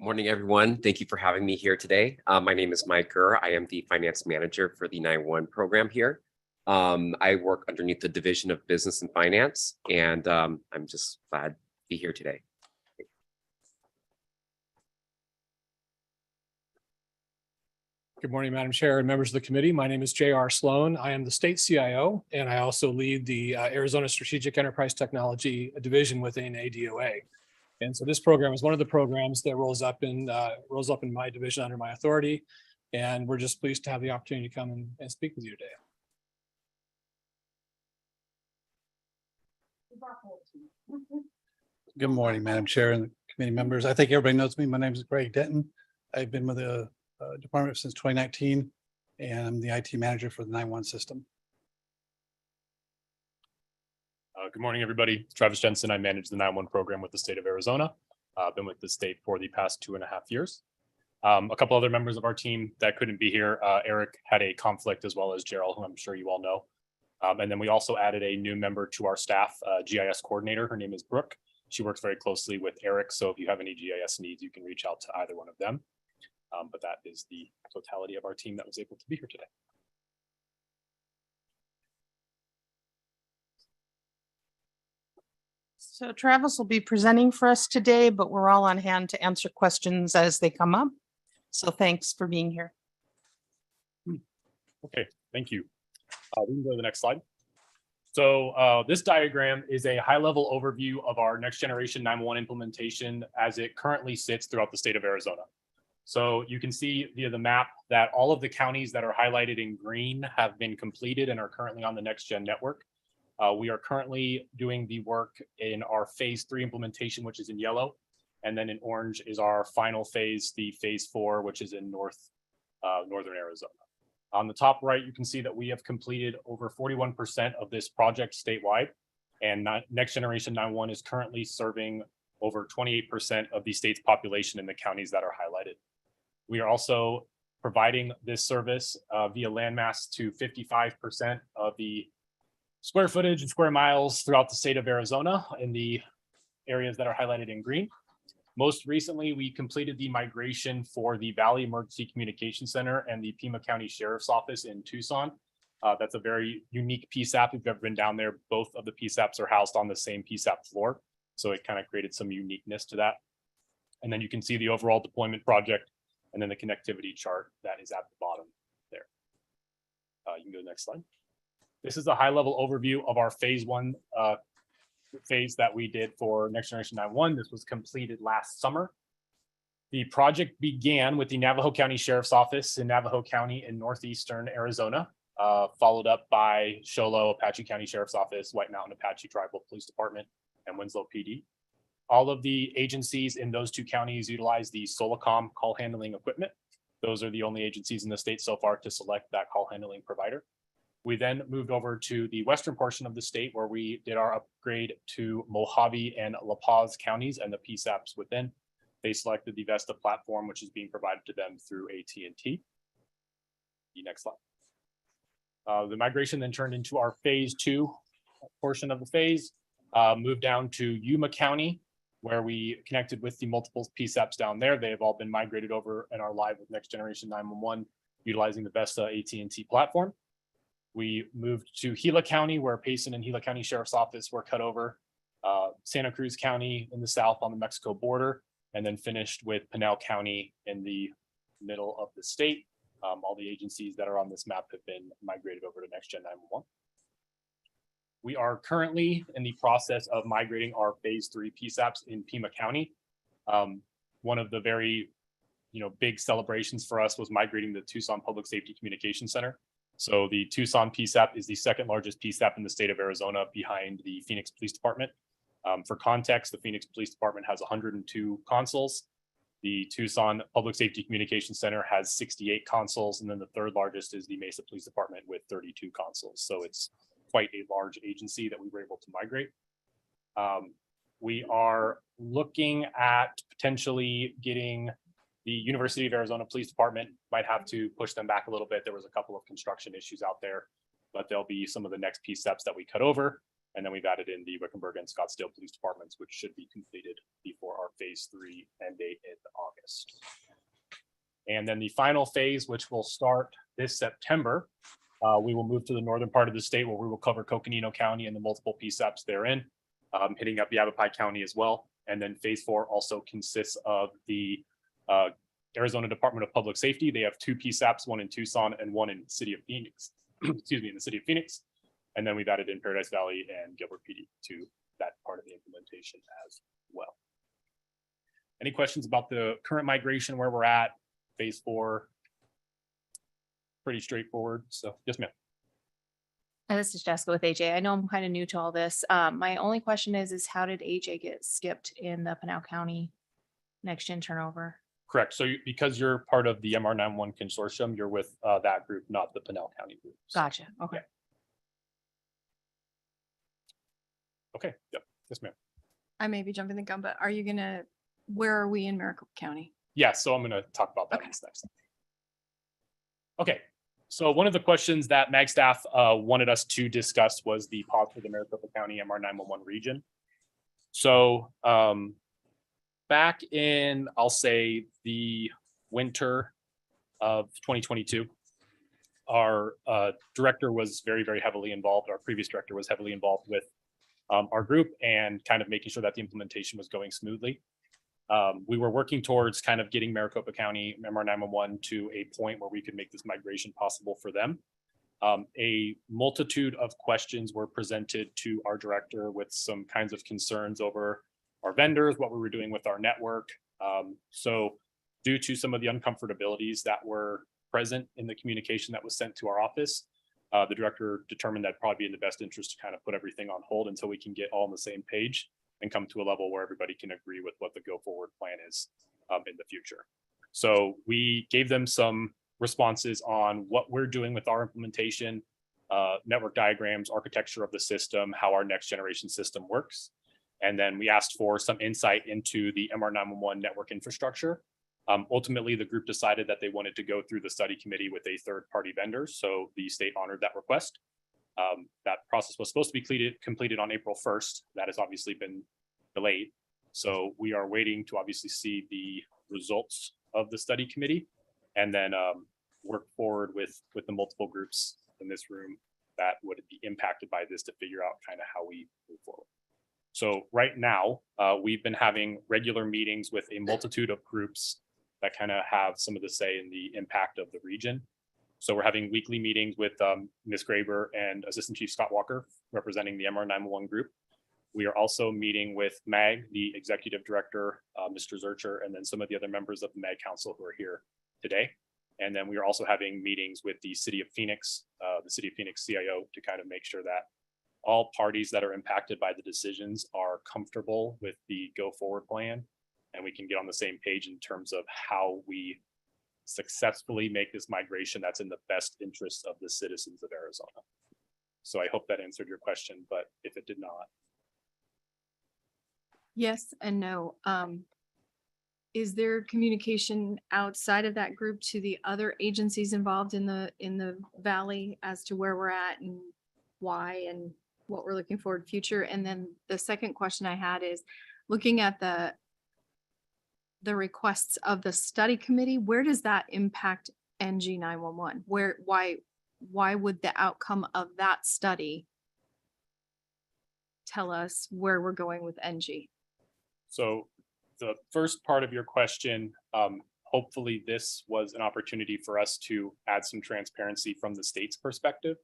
Morning, everyone. Thank you for having me here today. My name is Mike Gurr. I am the finance manager for the 911 program here. I work underneath the Division of Business and Finance, and I'm just glad to be here today. Good morning, Madam Chair and members of the committee. My name is J.R. Sloan. I am the state CIO, and I also lead the Arizona Strategic Enterprise Technology division within ADOA. And so this program is one of the programs that rolls up in my division under my authority. And we're just pleased to have the opportunity to come and speak with you today. Good morning, Madam Chair and committee members. I think everybody knows me. My name is Greg Denton. I've been with the department since 2019, and I'm the IT manager for the 911 system. Good morning, everybody. Travis Jensen. I manage the 911 program with the state of Arizona. I've been with the state for the past 2.5 years. A couple other members of our team that couldn't be here. Eric had a conflict, as well as Gerald, who I'm sure you all know. And then we also added a new member to our staff, GIS coordinator. Her name is Brooke. She works very closely with Eric. So if you have any GIS needs, you can reach out to either one of them. But that is the totality of our team that was able to be here today. So Travis will be presenting for us today, but we're all on hand to answer questions as they come up. So thanks for being here. Okay, thank you. We can go to the next slide. So this diagram is a high-level overview of our next generation 911 implementation as it currently sits throughout the state of Arizona. So you can see via the map that all of the counties that are highlighted in green have been completed and are currently on the next gen network. We are currently doing the work in our phase 3 implementation, which is in yellow. And then in orange is our final phase, the phase 4, which is in northern Arizona. On the top right, you can see that we have completed over 41% of this project statewide. And next generation 911 is currently serving over 28% of the state's population in the counties that are highlighted. We are also providing this service via landmass to 55% of the square footage and square miles throughout the state of Arizona in the areas that are highlighted in green. Most recently, we completed the migration for the Valley Emergency Communication Center and the Pima County Sheriff's Office in Tucson. That's a very unique PSAP. If you've ever been down there, both of the PSAPs are housed on the same PSAP floor. So it kind of created some uniqueness to that. And then you can see the overall deployment project and then the connectivity chart that is at the bottom there. You can go to the next slide. This is a high-level overview of our phase 1 phase that we did for Next Generation 911. This was completed last summer. The project began with the Navajo County Sheriff's Office in Navajo County in northeastern Arizona, followed up by Show Low Apache County Sheriff's Office, White Mountain Apache Tribal Police Department, and Winslow PD. All of the agencies in those two counties utilize the Solacom call handling equipment. Those are the only agencies in the state so far to select that call handling provider. We then moved over to the western portion of the state where we did our upgrade to Mojave and La Paz counties and the PSAPs within. They selected the Vesta platform, which is being provided to them through AT&T. The next slide. The migration then turned into our phase 2 portion of the phase, moved down to Yuma County, where we connected with the multiple PSAPs down there. They have all been migrated over and are live with Next Generation 911, utilizing the Vesta AT&T platform. We moved to Gila County, where Payson and Gila County Sheriff's Office were cut over, Santa Cruz County in the south on the Mexico border, and then finished with Pinal County in the middle of the state. All the agencies that are on this map have been migrated over to Next Gen 911. We are currently in the process of migrating our phase 3 PSAPs in Pima County. One of the very big celebrations for us was migrating the Tucson Public Safety Communication Center. So the Tucson PSAP is the second largest PSAP in the state of Arizona behind the Phoenix Police Department. For context, the Phoenix Police Department has 102 consoles. The Tucson Public Safety Communication Center has 68 consoles, and then the third largest is the Mesa Police Department with 32 consoles. So it's quite a large agency that we were able to migrate. We are looking at potentially getting the University of Arizona Police Department. Might have to push them back a little bit. There was a couple of construction issues out there, but there'll be some of the next PSAPs that we cut over. And then we've added in the Wickenburg and Scottsdale Police Departments, which should be completed before our phase 3 end date in August. And then the final phase, which will start this September, we will move to the northern part of the state where we will cover Coconino County and the multiple PSAPs therein, hitting up Yavapai County as well. And then phase 4 also consists of the Arizona Department of Public Safety. They have 2 PSAPs, one in Tucson and one in the city of Phoenix, excuse me, in the city of Phoenix. And then we've added in Paradise Valley and Gilbert PD to that part of the implementation as well. Any questions about the current migration, where we're at, phase 4? Pretty straightforward. So yes, ma'am. This is Jessica with AJ. I know I'm kind of new to all this. My only question is how did AJ get skipped in the Pinal County Next Gen turnover? Correct. So because you're part of the MR91 consortium, you're with that group, not the Pinal County group. So, Gotcha. Okay. yeah. Okay. Yep. Yes, ma'am. I may be jumping the gun, but where are we in Maricopa County? Yeah. So I'm going to talk about that Okay. next. Okay. So one of the questions that MAG staff wanted us to discuss was the pause for the Maricopa County MR911 region. So back in, I'll say, the winter of 2022, our director was very, very heavily involved. Our previous director was heavily involved with our group and kind of making sure that the implementation was going smoothly. We were working towards kind of getting Maricopa County MR911 to a point where we could make this migration possible for them. A multitude of questions were presented to our director with some kinds of concerns over our vendors, what we were doing with our network. So due to some of the uncomfortabilities that were present in the communication that was sent to our office, the director determined that probably be in the best interest to kind of put everything on hold until we can get all on the same page and come to a level where everybody can agree with what the go forward plan is in the future. So we gave them some responses on what we're doing with our implementation, network diagrams, architecture of the system, how our next generation system works. And then we asked for some insight into the MR911 network infrastructure. Ultimately, the group decided that they wanted to go through the study committee with a third-party vendor. So the state honored that request. That process was supposed to be completed on April 1st. That has obviously been delayed. So we are waiting to obviously see the results of the study committee and then work forward with the multiple groups in this room that would be impacted by this to figure out kind of how we move forward. So right now, we've been having regular meetings with a multitude of groups that kind of have some of the say in the impact of the region. So we're having weekly meetings with Ms. Graber and Assistant Chief Scott Walker, representing the MR911 group. We are also meeting with MAG, the executive director, Mr. Zurcher, and then some of the other members of the MAG council who are here today. And then we are also having meetings with the city of Phoenix, CIO, to kind of make sure that all parties that are impacted by the decisions are comfortable with the go forward plan. And we can get on the same page in terms of how we successfully make this migration that's in the best interest of the citizens of Arizona. So I hope that answered your question, but if it did not. Yes and no. Is there communication outside of that group to the other agencies involved in the valley as to where we're at and why and what we're looking forward future? And then the second question I had is looking at the requests of the study committee, where does that impact NG 911? Why would the outcome of that study tell us where we're going with NG? So the first part of your question, hopefully this was an opportunity for us to add some transparency from the state's perspective.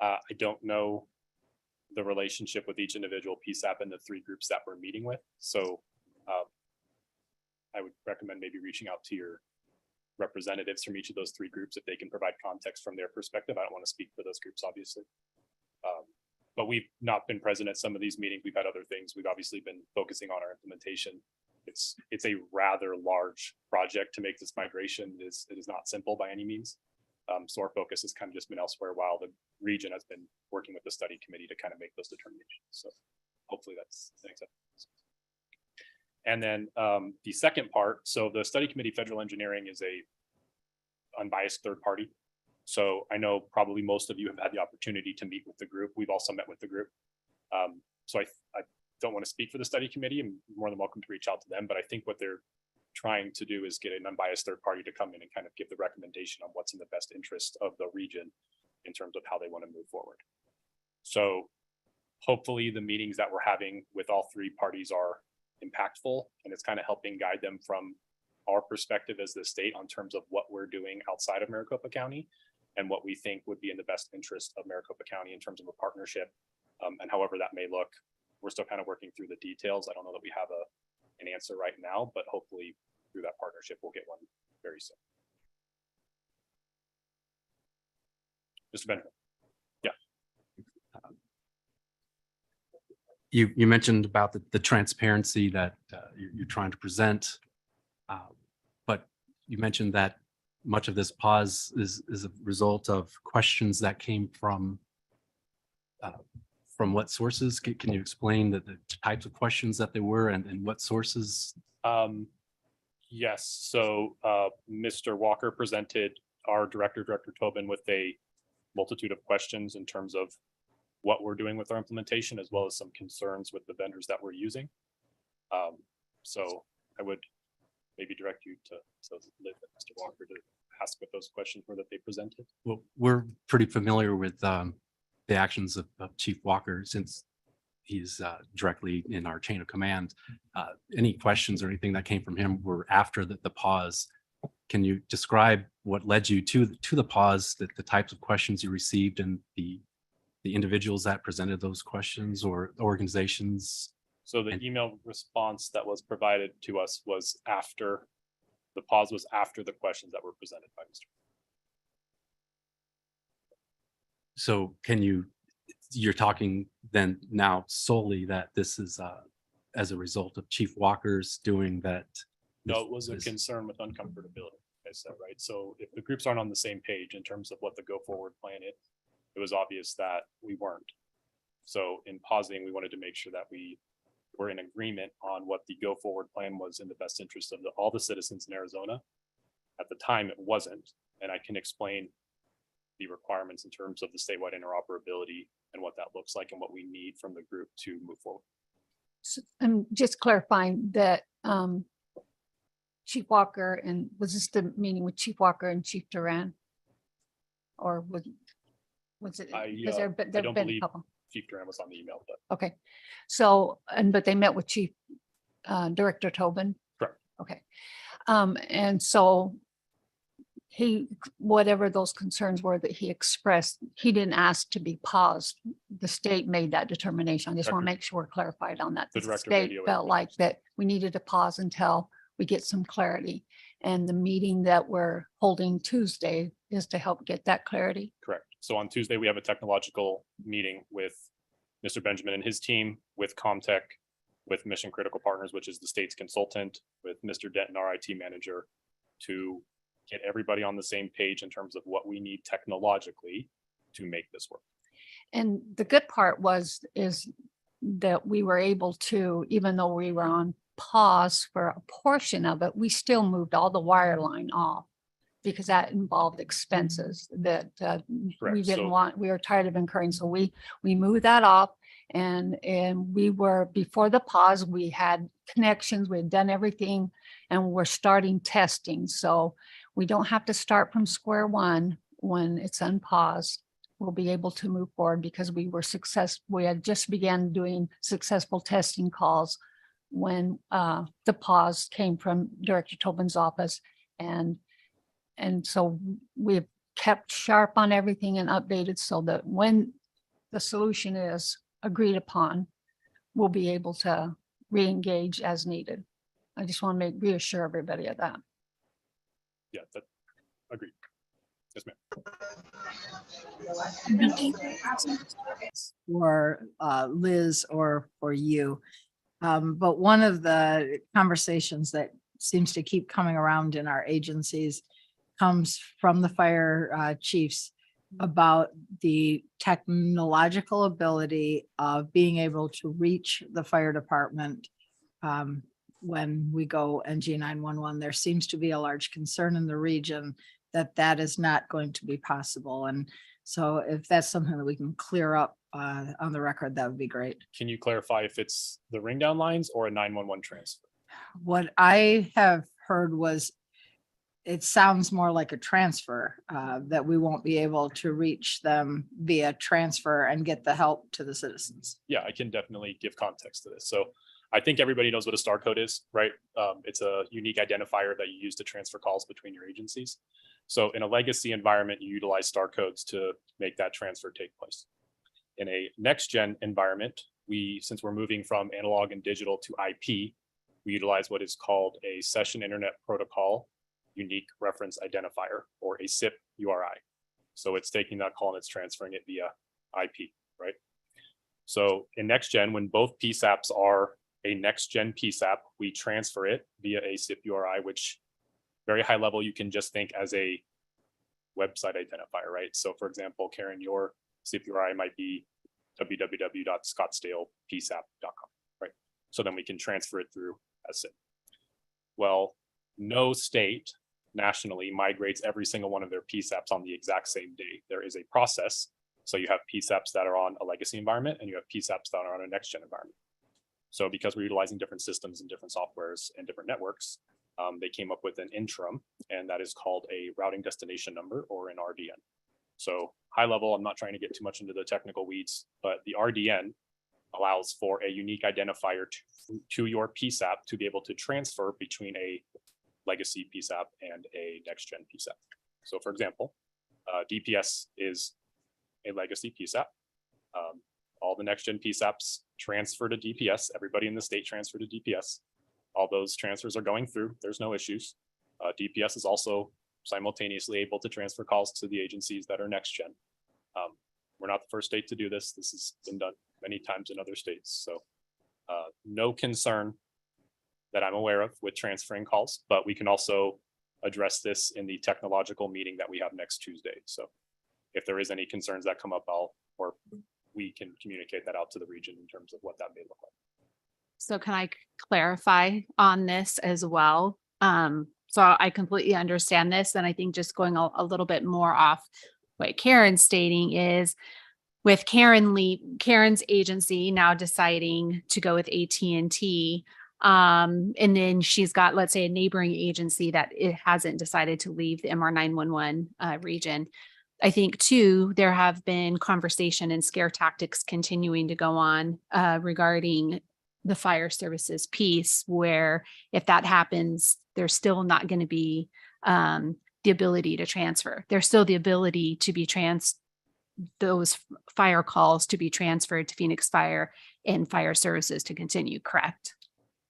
I don't know the relationship with each individual PSAP and the three groups that we're meeting with. So I would recommend maybe reaching out to your representatives from each of those three groups if they can provide context from their perspective. I don't want to speak for those groups, obviously. But we've not been present at some of these meetings. We've had other things. We've obviously been focusing on our implementation. It's a rather large project to make this migration. It is not simple by any means. So our focus has kind of just been elsewhere while the region has been working with the study committee to kind of make those determinations. So hopefully that's an acceptance. And then the second part, so the study committee federal engineering is a unbiased third party. So I know probably most of you have had the opportunity to meet with the group. We've also met with the group. So I don't want to speak for the study committee. I'm more than welcome to reach out to them, but I think what they're trying to do is get an unbiased third party to come in and kind of give the recommendation on what's in the best interest of the region in terms of how they want to move forward. So hopefully the meetings that we're having with all three parties are impactful, and it's kind of helping guide them from our perspective as the state on terms of what we're doing outside of Maricopa County and what we think would be in the best interest of Maricopa County in terms of a partnership. And however that may look, we're still kind of working through the details. I don't know that we have an answer right now, but hopefully through that partnership, we'll get one very soon. Mr. Benjamin. Yeah. You mentioned about the transparency that you're trying to present, but you mentioned that much of this pause is a result of questions that came from what sources? Can you explain the types of questions that they were and what sources? Yes. So Mr. Walker presented our Director Tobin, with a multitude of questions in terms of what we're doing with our implementation, as well as some concerns with the vendors that we're using. So I would maybe direct you to Liv and Mr. Walker to ask what those questions were that they presented. Well, we're pretty familiar with the actions of Chief Walker since he's directly in our chain of command. Any questions or anything that came from him were after the pause. Can you describe what led you to the pause, the types of questions you received and the individuals that presented those questions or organizations? So the email response that was provided to us was after the pause, was after the questions that were presented by Mr. So you're talking then now solely that this is as a result of Chief Walker's doing that? No, it was a concern with uncomfortability, I said, right? So if the groups aren't on the same page in terms of what the go forward plan is, it was obvious that we weren't. So in pausing, we wanted to make sure that we were in agreement on what the go forward plan was in the best interest of all the citizens in Arizona. At the time, it wasn't, and I can explain the requirements in terms of the statewide interoperability and what that looks like and what we need from the group to move forward. So I'm just clarifying that Chief Walker, and was this the meeting with Chief Walker and Chief Duran? Or was it? because I there've don't been a believe couple. Chief Duran was on the email, but Okay, so, but they met with Chief Director Tobin? correct. Okay. And so he, whatever those concerns were that he expressed, he didn't ask to be paused. The state made that determination. I just want to Director- make sure we're clarified on that. The The director of state ADOA felt like that we needed to pause until we get some clarity. And the meeting that we're holding Tuesday is to help get that clarity. Correct. So on Tuesday, we have a technological meeting with Mr. Benjamin and his team, with Comtech, with Mission Critical Partners, which is the state's consultant, with Mr. Denton, our IT manager, to get everybody on the same page in terms of what we need technologically to make this work. And the good part is that we were able to, even though we were on pause for a portion of it, we still moved all the wire line off because that involved expenses that we Correct. didn't So- want, we were tired of incurring. So we moved that off and we were, before the pause, we had connections, we had done everything and we're starting testing. So we don't have to start from square one when it's unpaused. We'll be able to move forward because we had just began doing successful testing calls when the pause came from Director Tobin's office. And so we've kept sharp on everything and updated so that when the solution is agreed upon, we'll be able to re-engage as needed. I just want to reassure everybody of that. Yeah, that, agreed. Yes, ma'am. For Liz or for you. But one of the conversations that seems to keep coming around in our agencies comes from the fire chiefs about the technological ability of being able to reach the fire department when we go NG 911. There seems to be a large concern in the region that that is not going to be possible. And so if that's something that we can clear up on the record, that would be great. Can you clarify if it's the ring down lines or a 911 transfer? What I have heard was it sounds more like a transfer, that we won't be able to reach them via transfer and get the help to the citizens. Yeah, I can definitely give context to this. So I think everybody knows what a star code is, right? It's a unique identifier that you use to transfer calls between your agencies. So in a legacy environment, you utilize star codes to make that transfer take place. In a next gen environment, since we're moving from analog and digital to IP, we utilize what is called a session internet protocol unique reference identifier, or a SIP URI. So it's taking that call and it's transferring it via IP, right? So in next gen, when both PSAPs are a next gen PSAP, we transfer it via a SIP URI, which very high level, you can just think as a website identifier, right? So for example, Karen, your SIP URI might be www.scottsdalepsap.com, right? So then we can transfer it through as SIP. Well, no state nationally migrates every single one of their PSAPs on the exact same day. There is a process. So you have PSAPs that are on a legacy environment and you have PSAPs that are on a next gen environment. So because we're utilizing different systems and different softwares and different networks, they came up with an interim, and that is called a routing destination number, or an RDN. So high level, I'm not trying to get too much into the technical weeds, but the RDN allows for a unique identifier to your PSAP to be able to transfer between a legacy PSAP and a next gen PSAP. So for example, DPS is a legacy PSAP. All the next gen PSAPs transfer to DPS. Everybody in the state transfer to DPS. All those transfers are going through. There's no issues. DPS is also simultaneously able to transfer calls to the agencies that are next gen. We're not the first state to do this. This has been done many times in other states. So no concern that I'm aware of with transferring calls, but we can also address this in the technological meeting that we have next Tuesday. So if there is any concerns that come up, we can communicate that out to the region in terms of what that may look like. So can I clarify on this as well? So I completely understand this. And I think just going a little bit more off what Karen's stating is, with Karen's agency now deciding to go with AT&T, and then she's got, let's say, a neighboring agency that it hasn't decided to leave the MR 911 region. I think too, there have been conversation and scare tactics continuing to go on regarding the fire services piece, where if that happens, there's still not going to be the ability to transfer. There's still the ability to be those fire calls to be transferred to Phoenix Fire and fire services to continue, correct?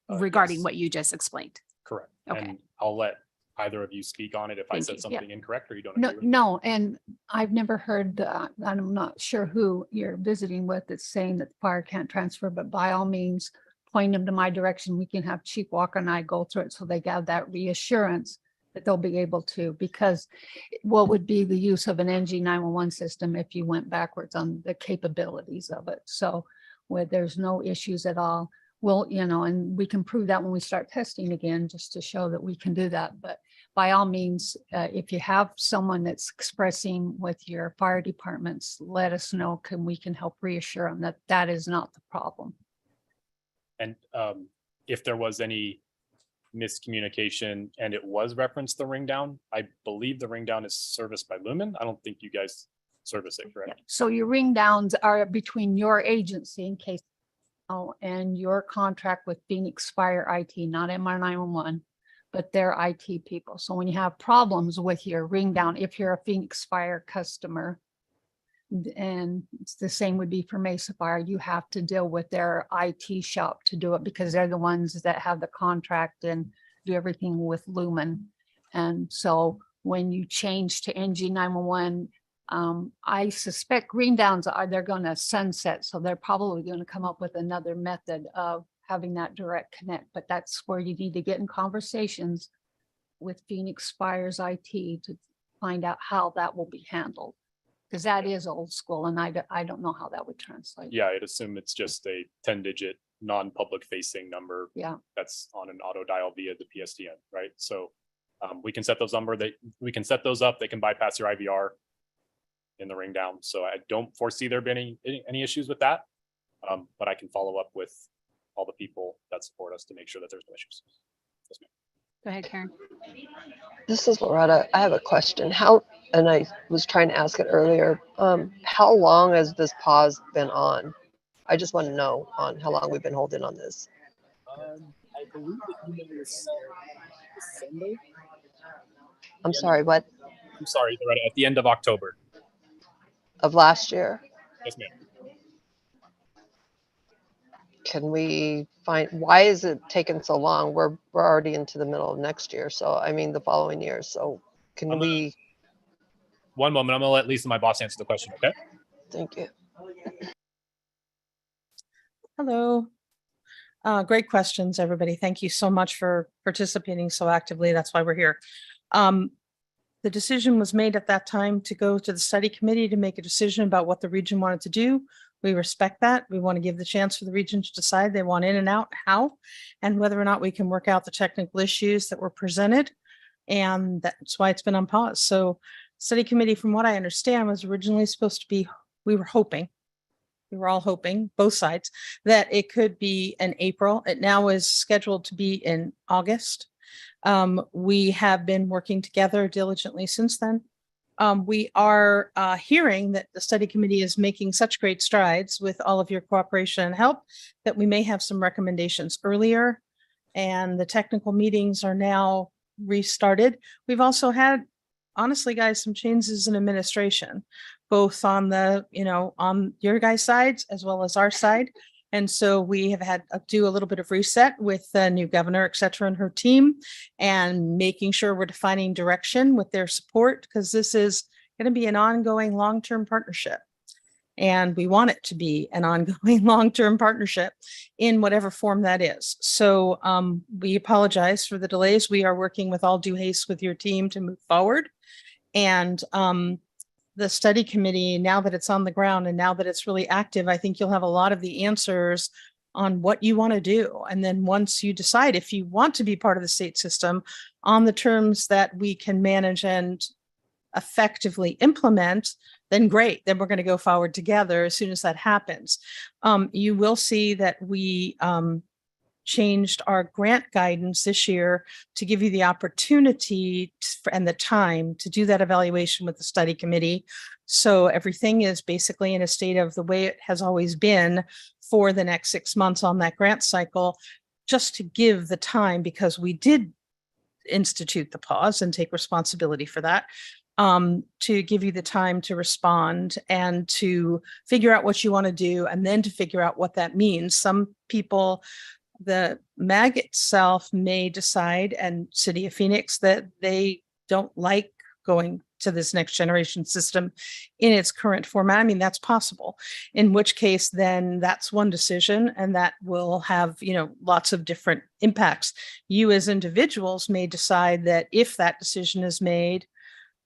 Regarding Yes. what you just explained. Correct. Okay. And I'll let either of you speak on it if I Thank said you. something incorrect or you don't No, agree with it. no, and I've never heard, I'm not sure who you're visiting with that's saying that the fire can't transfer, but by all means, point them to my direction. We can have Chief Walker and I go through it so they have that reassurance that they'll be able to, because what would be the use of an NG 911 system if you went backwards on the capabilities of it? So where there's no issues at all, well, and we can prove that when we start testing again, just to show that we can do that. But by all means, if you have someone that's expressing with your fire departments, let us know. We can help reassure them that that is not the problem. And if there was any miscommunication and it was referenced the ring down, I believe the ring down is serviced by Lumen. I don't think you guys service it, correct? So your ring downs are between your agency in case, and your contract with Phoenix Fire IT, not MR 911, but their IT people. So when you have problems with your ring down, if you're a Phoenix Fire customer, and it's the same would be for Mesa Fire, you have to deal with their IT shop to do it because they're the ones that have the contract and do everything with Lumen. And so when you change to NG 911, I suspect green downs they're going to sunset. So they're probably going to come up with another method of having that direct connect, but that's where you need to get in conversations with Phoenix Fire's IT to find out how that will be handled. Because that is old school and I don't know how that would translate. Yeah, I'd assume it's just a 10-digit non-public facing number. Yeah. That's on an auto dial via the PSTN, right? So we can set those we can set those up. They can bypass your IVR in the ring down. So I don't foresee there being any issues with that. But I can follow up with all the people that support us to make sure that there's no issues. Yes, ma'am. Go ahead, Karen. This is Loretta. I have a question. And I was trying to ask it earlier. How long has this pause been on? I just want to know on how long we've been holding on this. I believe the email was December. I'm sorry, what? I'm sorry, Loretta, at the end of October. Of last year? Yes, ma'am. Can we find, why is it taking so long? We're already into the middle of next year. So I mean, the following year. So can we? One moment, I'm gonna let Lisa, my boss, answer the question, okay? Thank you. Hello. Great questions, everybody. Thank you so much for participating so actively. That's why we're here. The decision was made at that time to go to the study committee to make a decision about what the region wanted to do. We respect that. We want to give the chance for the region to decide they want in and out, how, and whether or not we can work out the technical issues that were presented. And that's why it's been on pause. So study committee, from what I understand, was originally supposed to be, we were all hoping, both sides, that it could be in April. It now is scheduled to be in August. We have been working together diligently since then. We are hearing that the study committee is making such great strides with all of your cooperation and help that we may have some recommendations earlier. And the technical meetings are now restarted. We've also had, honestly, guys, some changes in administration, both on the, on your guys' sides as well as our side. And so we have had to do a little bit of reset with the new governor, et cetera, and her team, and making sure we're defining direction with their support, because this is going to be an ongoing long-term partnership. And we want it to be an ongoing long-term partnership in whatever form that is. So we apologize for the delays. We are working with all due haste with your team to move forward. And the study committee, now that it's on the ground and now that it's really active, I think you'll have a lot of the answers on what you want to do. And then once you decide if you want to be part of the state system on the terms that we can manage and effectively implement, then great. Then we're going to go forward together as soon as that happens. You will see that we changed our grant guidance this year to give you the opportunity and the time to do that evaluation with the study committee. So everything is basically in a state of the way it has always been for the next 6 months on that grant cycle, just to give the time, because we did institute the pause and take responsibility for that, to give you the time to respond and to figure out what you want to do, and then to figure out what that means. Some people, the MAG itself may decide, and City of Phoenix, that they don't like going to this next generation system in its current format. I mean, that's possible, in which case then that's one decision, and that will have, lots of different impacts. You as individuals may decide that if that decision is made,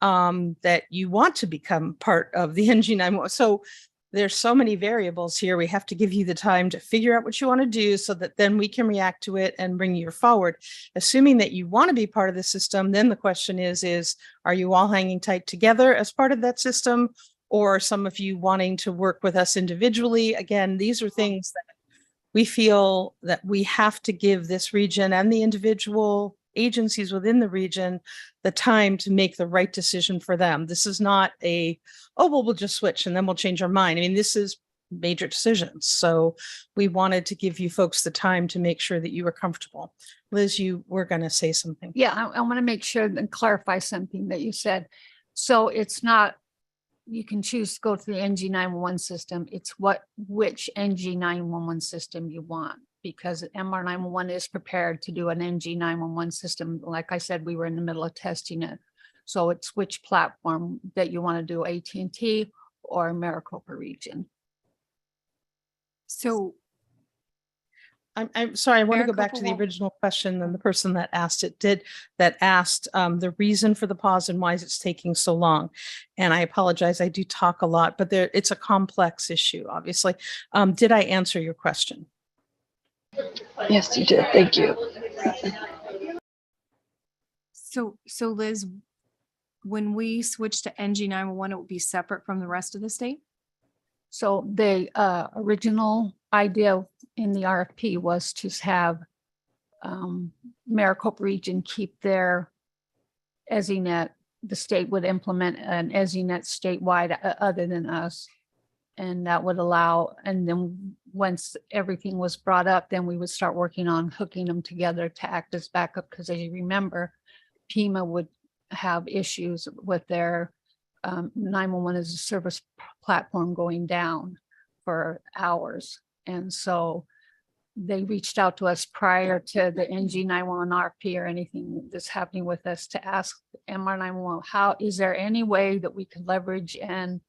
that you want to become part of the NG911. So there's so many variables here. We have to give you the time to figure out what you want to do, so that then we can react to it and bring you forward. Assuming that you want to be part of the system, then the question is, are you all hanging tight together as part of that system? Or are some of you wanting to work with us individually? Again, these are things that we feel that we have to give this region and the individual agencies within the region the time to make the right decision for them. This is not we'll just switch and then we'll change our mind. I mean, this is major decisions. So we wanted to give you folks the time to make sure that you were comfortable. Liz, you were going to say something. Yeah, I want to make sure and clarify something that you said. So it's not, you can choose to go to the NG911 system. It's which NG911 system you want, because MR911 is prepared to do an NG911 system. Like I said, we were in the middle of testing it. So it's which platform that you want to do, AT&T or Maricopa Region. So I'm sorry, I want to go back Maricopa to the won't- original question, and the person that asked the reason for the pause and why is it's taking so long. And I apologize, I do talk a lot, but it's a complex issue, obviously. Did I answer your question? Yes, you did. Thank you. So Liz, when we switch to NG911, it will be separate from the rest of the state? So the original idea in the RFP was to have Maricopa Region keep their EZNet. The state would implement an EZNet statewide other than us. And that would allow, and then once everything was brought up, then we would start working on hooking them together to act as backup. Because as you remember, Pima would have issues with their 911 as a service platform going down for hours. And so they reached out to us prior to the NG911 RFP or anything that's happening with us to ask MR911, how is there any way that we could leverage and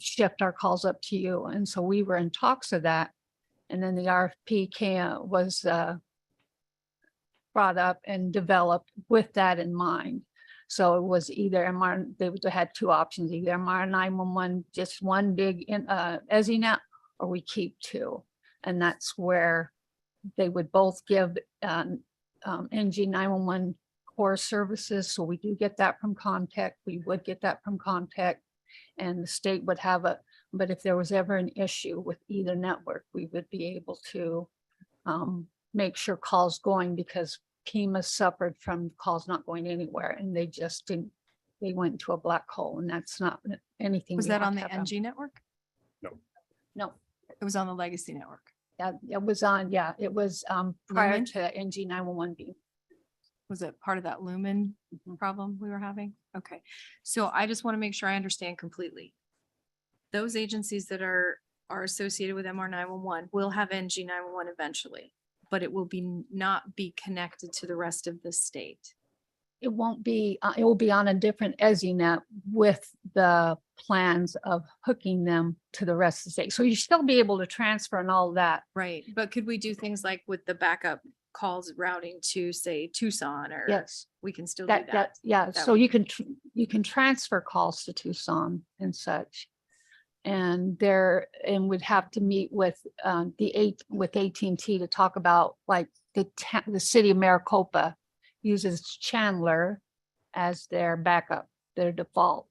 shift our calls up to you? And so we were in talks of that. And then the RFP was brought up and developed with that in mind. So it was either they had two options, either MR911, just one big EZNet, or we keep two. And that's where they would both give NG911 core services. So we do get that from Comtech. We would get that from Comtech. And the state would have but if there was ever an issue with either network, we would be able to make sure calls going, because Pima suffered from calls not going anywhere, and they just didn't, they went into a black hole, and that's not anything. Was we that want on to the have NG network? No, It was on the legacy network. it was on, it was prior Lumen? to NG911 being. Was it part of that Lumen problem we were having? Okay. So I just want to make sure I understand completely. Those agencies that are associated with MR911 will have NG911 eventually, but it will not be connected to the rest of the state. It won't be, it will be on a different EZNet with the plans of hooking them to the rest of the state. So you still be able to transfer and all that. Right. But could we do things like with the backup calls routing to, say, Tucson, or Yes. we can still do that? Yeah, That so you can transfer calls to Tucson and such. And would have to meet with AT&T to talk about, like, the city of Maricopa uses Chandler as their backup, their default.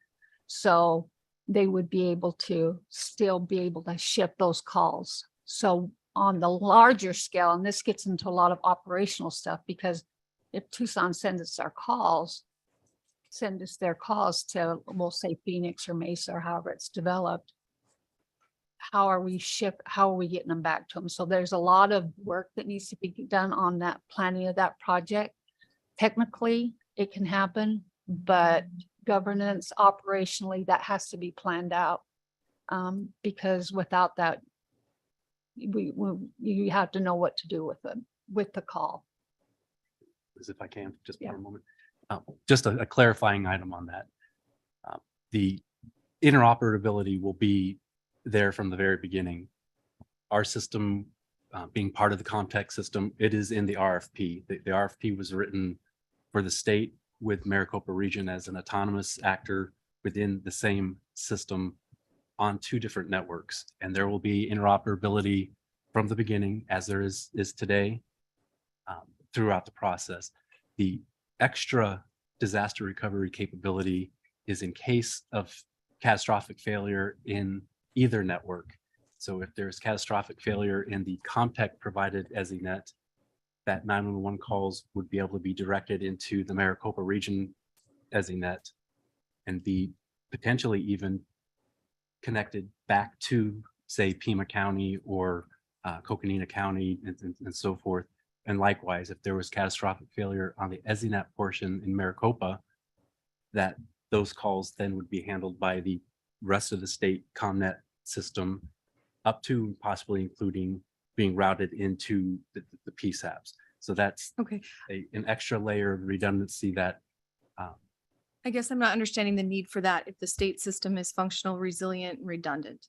So they would be able to still be able to ship those calls. So on the larger scale, and this gets into a lot of operational stuff, because if Tucson sends us their calls to, we'll say, Phoenix or Mesa or however it's developed, how are we getting them back to them? So there's a lot of work that needs to be done on that planning of that project. technically it can happen, but governance operationally, that has to be planned out. Because without that, you have to know what to do with the call. As if I can, just Yeah. for a moment. Just a clarifying item on that. The interoperability will be there from the very beginning. Our system, being part of the Comtech system, it is in the RFP. The RFP was written for the state with Maricopa Region as an autonomous actor within the same system on 2 different networks. And there will be interoperability from the beginning, as there is today, throughout the process. The extra disaster recovery capability is in case of catastrophic failure in either network. So if there's catastrophic failure in the Comtech provided EZNet, that 911 calls would be able to be directed into the Maricopa Region EZNet and be potentially even connected back to, say, Pima County or Coconina County and so forth. And likewise, if there was catastrophic failure on the EZNet portion in Maricopa, that those calls then would be handled by the rest of the state ComNet system, up to possibly including being routed into the PSAPs. So that's Okay. an extra layer of redundancy that I guess I'm not understanding the need for that if the state system is functional, resilient, and redundant.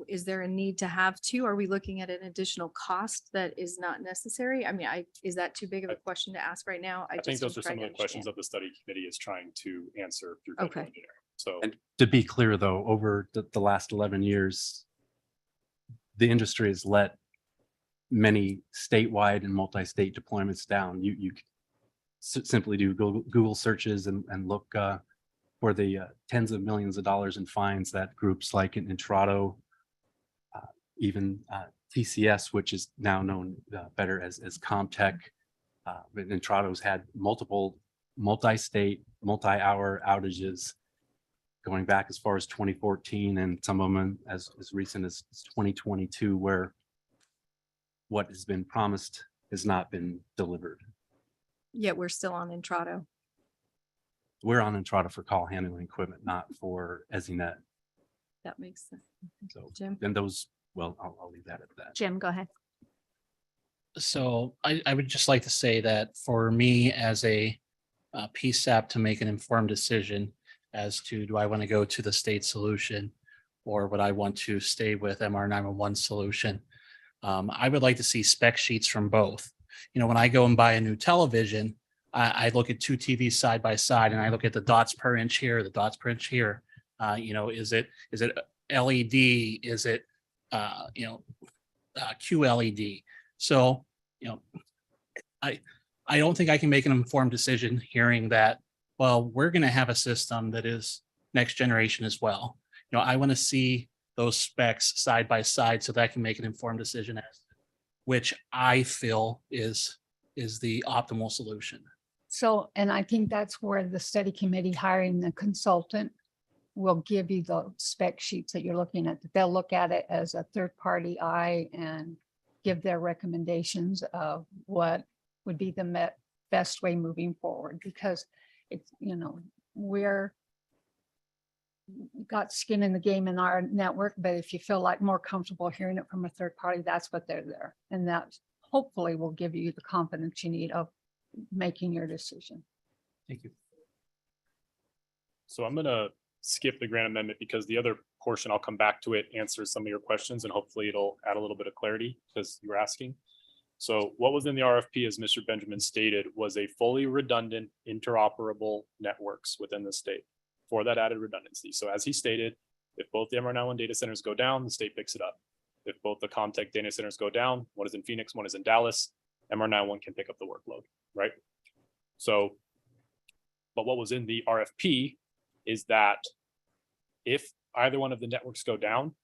Is there a need to have 2? Are we looking at an additional cost that is not necessary? I mean, is that too big of a question to ask right now? I think just those am are some trying of to the questions understand. that the study committee is trying to answer through. Okay. federal engineering. So, And to be clear, though, over the last 11 years, the industry has let many statewide and multi-state deployments down. You simply do Google searches and look for the tens of millions of dollars in fines that groups like in Toronto, even TCS, which is now known better as Comtech, in Toronto's had multiple multi-state, multi-hour outages going back as far as 2014, and some of them as recent as 2022, where what has been promised has not been delivered. Yet we're still on Entrado. We're on Entrada for call handling equipment, not for EZNet. That makes sense. So Jim? then those, well, I'll leave that at that. Jim, go ahead. So I would just like to say that for me as a PSAP to make an informed decision as to, do I want to go to the state solution or would I want to stay with MR 911 solution? I would like to see spec sheets from both. You know, when I go and buy a new television, I look at 2 TVs side by side and I look at the dots per inch here, the dots per inch here. You know, is it LED? Is it, QLED? So, you know, I don't think I can make an informed decision hearing that, well, we're going to have a system that is next generation as well. You know, I want to see those specs side by side so that I can make an informed decision as to which I feel is the optimal solution. So, and I think that's where the study committee hiring the consultant will give you the spec sheets that you're looking at. They'll look at it as a third party eye and give their recommendations of what would be the best way moving forward, because it's, you know, we're got skin in the game in our network, but if you feel like more comfortable hearing it from a third party, that's what they're there. And that hopefully will give you the confidence you need of making your decision. Thank you. so I'm going to skip the grant amendment because the other portion, I'll come back to it, answer some of your questions, and hopefully it'll add a little bit of clarity because you were asking. So what was in the RFP, as Mr. Benjamin stated, was a fully redundant interoperable networks within the state for that added redundancy. So as he stated, if both the MR91 data centers go down, the state picks it up. If both the Comtech data centers go down, one is in Phoenix, one is in Dallas, MR91 can pick up the workload, right? So, but what was in the RFP is that if either one of the networks go down,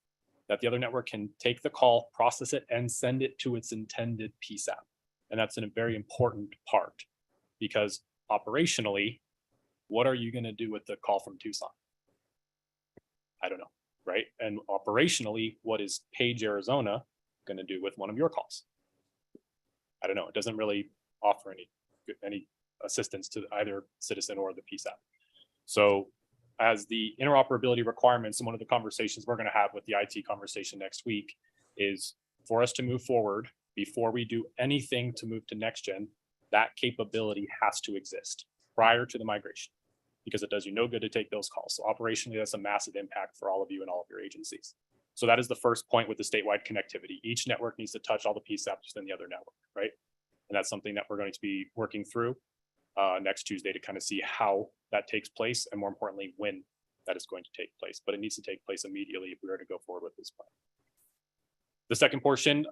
that the other network can take the call, process it, and send it to its intended PSAP. And that's a very important part, because operationally, what are you going to do with the call from Tucson? I don't know, right? And operationally, what is Page, Arizona going to do with one of your calls? I don't know. It doesn't really offer any any assistance to either citizen or the PSAP. So as the interoperability requirements, and one of the conversations we're going to have with the IT conversation next week is for us to move forward before we do anything to move to next gen, that capability has to exist prior to the migration, because it does you no good to take those calls. So operationally, that's a massive impact for all of you and all of your agencies. So that is the first point with the statewide connectivity. Each network needs to touch all the PSAPs within the other network, right? And that's something that we're going to be working through next Tuesday to kind of see how that takes place, and more importantly, when that is going to take place. But it needs to take place immediately if we are to go forward with this plan. The second portion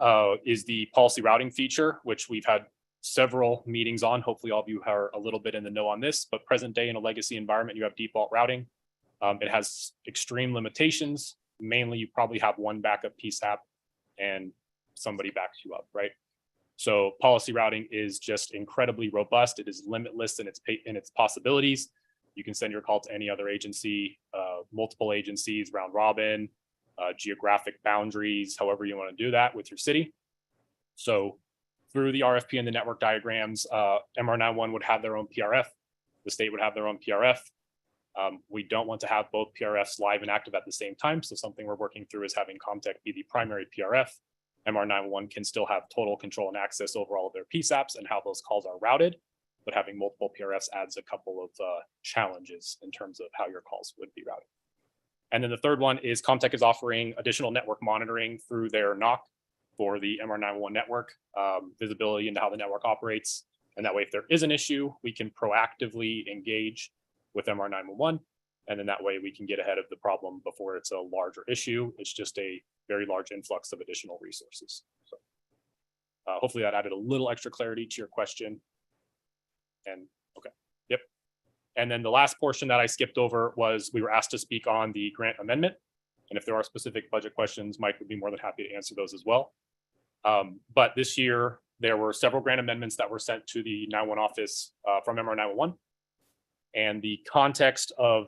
is the policy routing feature, which we've had several meetings on. Hopefully all of you are a little bit in the know on this, but present day in a legacy environment, you have default routing. It has extreme limitations. Mainly, you probably have one backup PSAP and somebody backs you up, right? So policy routing is just incredibly robust. It is limitless in its possibilities. You can send your call to any other agency, multiple agencies, round robin, geographic boundaries, however you want to do that with your city. So through the RFP and the network diagrams, MR91 would have their own PRF. The state would have their own PRF. We don't want to have both PRFs live and active at the same time. So something we're working through is having Comtech be the primary PRF. MR91 can still have total control and access over all of their PSAPs and how those calls are routed, but having multiple PRFs adds a couple of challenges in terms of how your calls would be routed. And then the third one is Comtech is offering additional network monitoring through their NOC for the MR91 network, visibility into how the network operates. And that way, if there is an issue, we can proactively engage with MR911. And then that way we can get ahead of the problem before it's a larger issue. It's just a very large influx of additional resources. So hopefully that added a little extra clarity to your question. And okay, yep. And then the last portion that I skipped over was we were asked to speak on the grant amendment. And if there are specific budget questions, Mike would be more than happy to answer those as well. But this year, there were several grant amendments that were sent to the 911 office from MR911. And the context of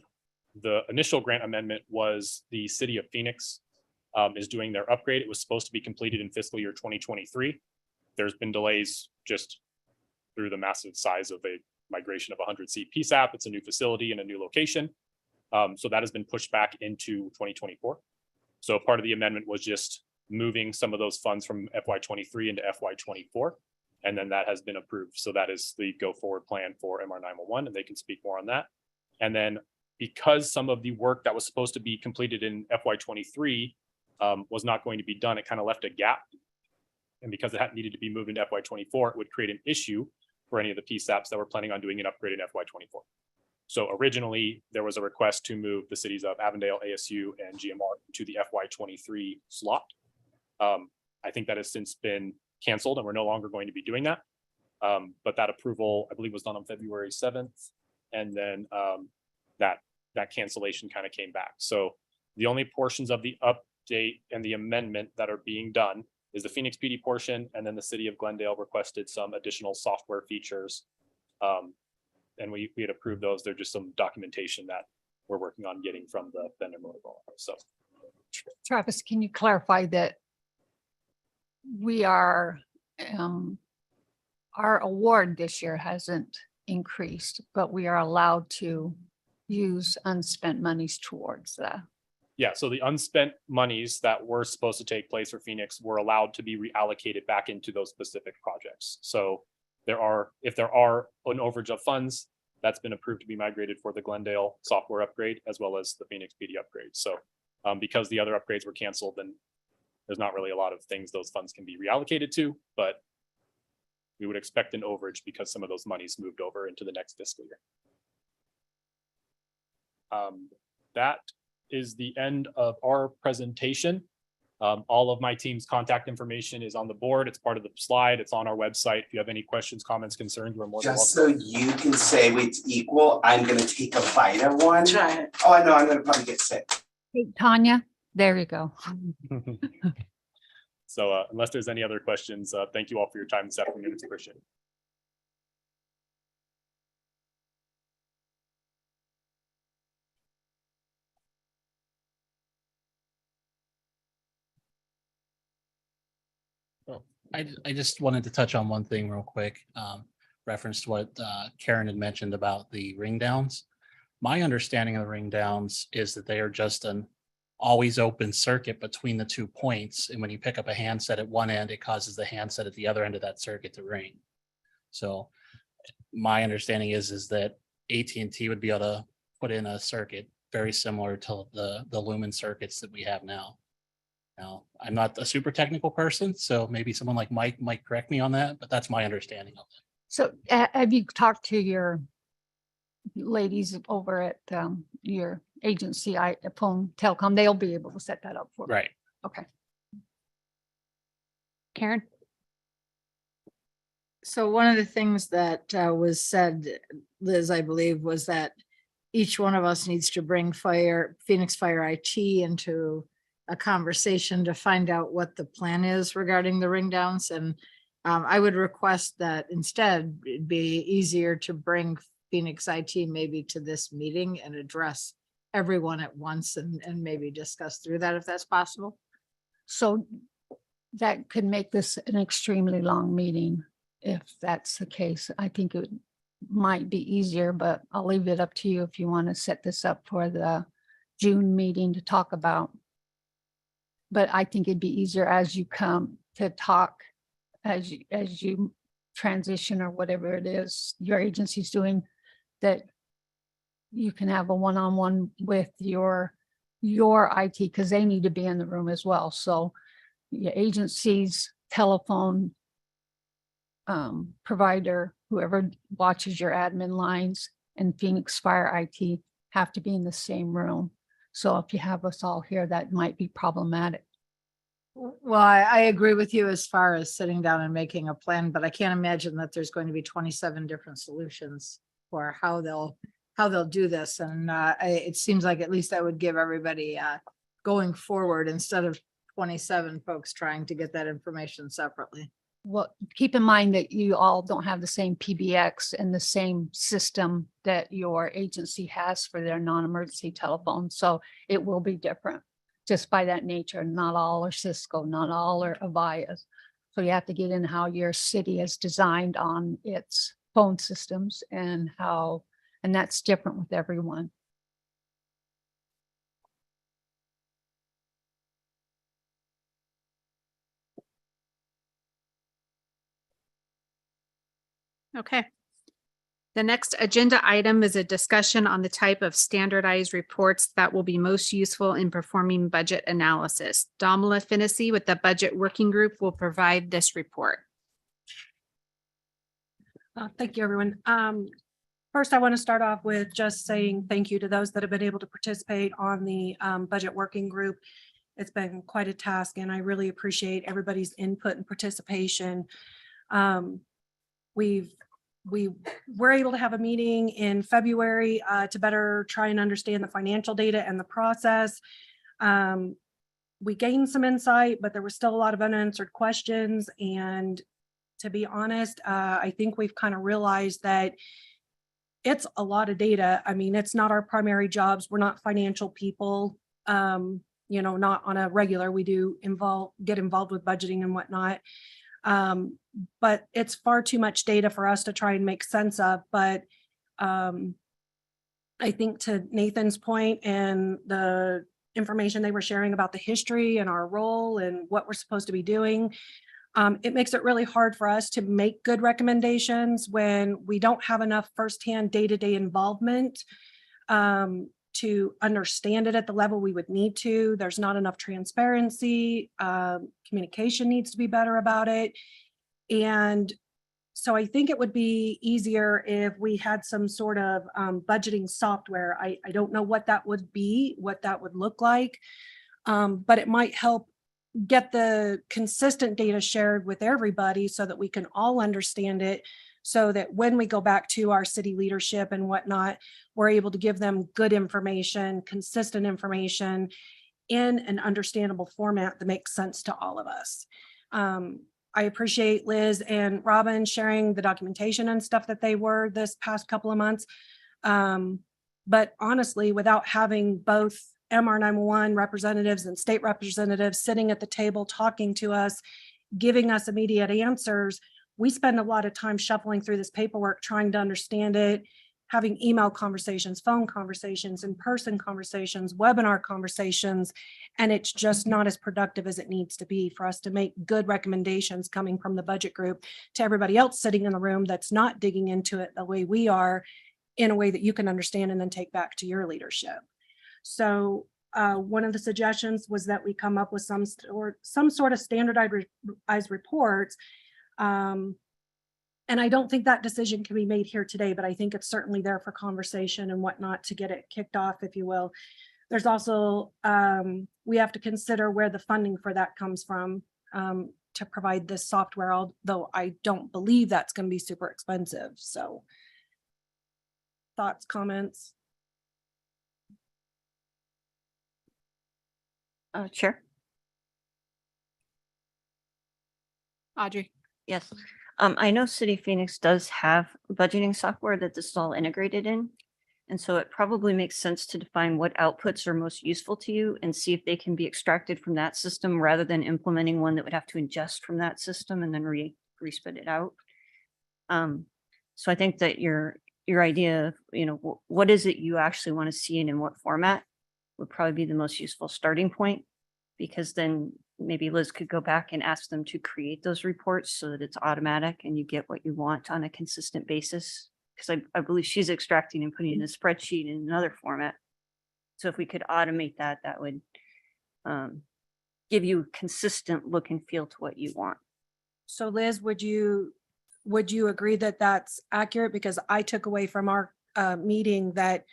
the initial grant amendment was the city of Phoenix is doing their upgrade. It was supposed to be completed in fiscal year 2023. There's been delays just through the massive size of a migration of 100-seat PSAP. It's a new facility in a new location. So that has been pushed back into 2024. So part of the amendment was just moving some of those funds from FY23 into FY24. And then that has been approved. So that is the go forward plan for MR911, and they can speak more on that. And then because some of the work that was supposed to be completed in FY23 was not going to be done, it kind of left a gap. And because it needed to be moved into FY24, it would create an issue for any of the PSAPs that were planning on doing an upgrade in FY24. So originally there was a request to move the cities of Avondale, ASU, and GMR to the FY23 slot. I think that has since been canceled and we're no longer going to be doing that. But that approval, I believe, was done on February 7th. And then that cancellation kind of came back. So the only portions of the update and the amendment that are being done is the Phoenix PD portion. And then the city of Glendale requested some additional software features. And we had approved those. They're just some documentation that we're working on getting from the vendor protocol. So Travis, can you clarify that we are, our award this year hasn't increased, but we are allowed to use unspent monies towards that? yeah, so the unspent monies that were supposed to take place for Phoenix were allowed to be reallocated back into those specific projects. So if there are an overage of funds, that's been approved to be migrated for the Glendale software upgrade as well as the Phoenix PD upgrade. So because the other upgrades were canceled, then there's not really a lot of things those funds can be reallocated to, but we would expect an overage because some of those monies moved over into the next fiscal year. That is the end of our presentation. All of my team's contact information is on the board. It's part of the slide. It's on our website. If you have any questions, comments, concerns, we're more than Just welcome. so you can say it's equal, I'm gonna take a bite of one. Try it. Oh, I know, I'm gonna probably get sick. Hey, Tanya, there you go. So unless there's any other questions, thank you all for your time this afternoon. It's appreciated. I just wanted to touch on one thing real quick. reference to what Karen had mentioned about the ring downs. My understanding of the ring downs is that they are just an always open circuit between the 2 points. And when you pick up a handset at one end, it causes the handset at the other end of that circuit to ring. So my understanding is that AT&T would be able to put in a circuit very similar to the lumen circuits that we have now. Now, I'm not a super technical person, so maybe someone like Mike might correct me on that, but that's my understanding of it. So have you talked to your ladies over at your agency, Phone Telecom? They'll be able to set that up for. Right. Okay. Karen? So one of the things that was said, Liz, I believe, was that each one of us needs to bring Phoenix Fire IT into a conversation to find out what the plan is regarding the ring downs. And I would request that instead it'd be easier to bring Phoenix IT maybe to this meeting and address everyone at once and maybe discuss through that if that's possible. So that could make this an extremely long meeting. If that's the case, I think it might be easier, but I'll leave it up to you if you want to set this up for the June meeting to talk about. But I think it'd be easier as you come to talk, as you transition or whatever it is your agency's doing, that you can have a one-on-one with your IT, because they need to be in the room as well. So your agency's telephone provider, whoever watches your admin lines, and Phoenix Fire IT have to be in the same room. So if you have us all here, that might be problematic. Well, I agree with you as far as sitting down and making a plan, but I can't imagine that there's going to be 27 different solutions for how they'll do this. And it seems like at least that would give everybody going forward instead of 27 folks trying to get that information separately. Well, keep in mind that you all don't have the same PBX and the same system that your agency has for their non-emergency telephone. So it will be different just by that nature. Not all are Cisco, not all are Avaya. So you have to get in how your city is designed on its phone systems and that's different with everyone. Okay. The next agenda item is a discussion on the type of standardized reports that will be most useful in performing budget analysis. Domala Finney with the Budget Working Group will provide this report. Thank you, everyone. First, I want to start off with just saying thank you to those that have been able to participate on the Budget Working Group. It's been quite a task, and I really appreciate everybody's input and participation. We were able to have a meeting in February to better try and understand the financial data and the process. We gained some insight, but there were still a lot of unanswered questions. And to be honest, I think we've kind of realized that it's a lot of data. I mean, it's not our primary jobs. We're not financial people, not on a regular. We do get involved with budgeting and whatnot. But it's far too much data for us to try and make sense of. But I think to Nathan's point and the information they were sharing about the history and our role and what we're supposed to be doing, it makes it really hard for us to make good recommendations when we don't have enough firsthand day-to-day involvement to understand it at the level we would need to. There's not enough transparency. Communication needs to be better about it. And so I think it would be easier if we had some sort of budgeting software. I don't know what that would be, what that would look like, but it might help get the consistent data shared with everybody so that we can all understand it, so that when we go back to our city leadership and whatnot, we're able to give them good information, consistent information in an understandable format that makes sense to all of us. I appreciate Liz and Robin sharing the documentation and stuff that they were this past couple of months. But honestly, without having both MR 911 representatives and state representatives sitting at the table talking to us, giving us immediate answers, we spend a lot of time shuffling through this paperwork, trying to understand it, having email conversations, phone conversations, in-person conversations, webinar conversations, and it's just not as productive as it needs to be for us to make good recommendations coming from the budget group to everybody else sitting in the room that's not digging into it the way we are, in a way that you can understand and then take back to your leadership. So one of the suggestions was that we come up with some sort of standardized reports. And I don't think that decision can be made here today, but I think it's certainly there for conversation and whatnot to get it kicked off, if you will. There's also, we have to consider where the funding for that comes from to provide this software, although I don't believe that's going to be super expensive. So thoughts, comments? Chair? Audrey? Yes. I know City of Phoenix does have budgeting software that this is all integrated in. And so it probably makes sense to define what outputs are most useful to you and see if they can be extracted from that system rather than implementing one that would have to ingest from that system and then re-spit it out. So I think that your idea of, what is it you actually want to see and in what format would probably be the most useful starting point, because then maybe Liz could go back and ask them to create those reports so that it's automatic and you get what you want on a consistent basis. Because I believe she's extracting and putting in a spreadsheet in another format. So if we could automate that, that would give you consistent look and feel to what you want. So Liz, would you agree that that's accurate? Because I took away from our meeting that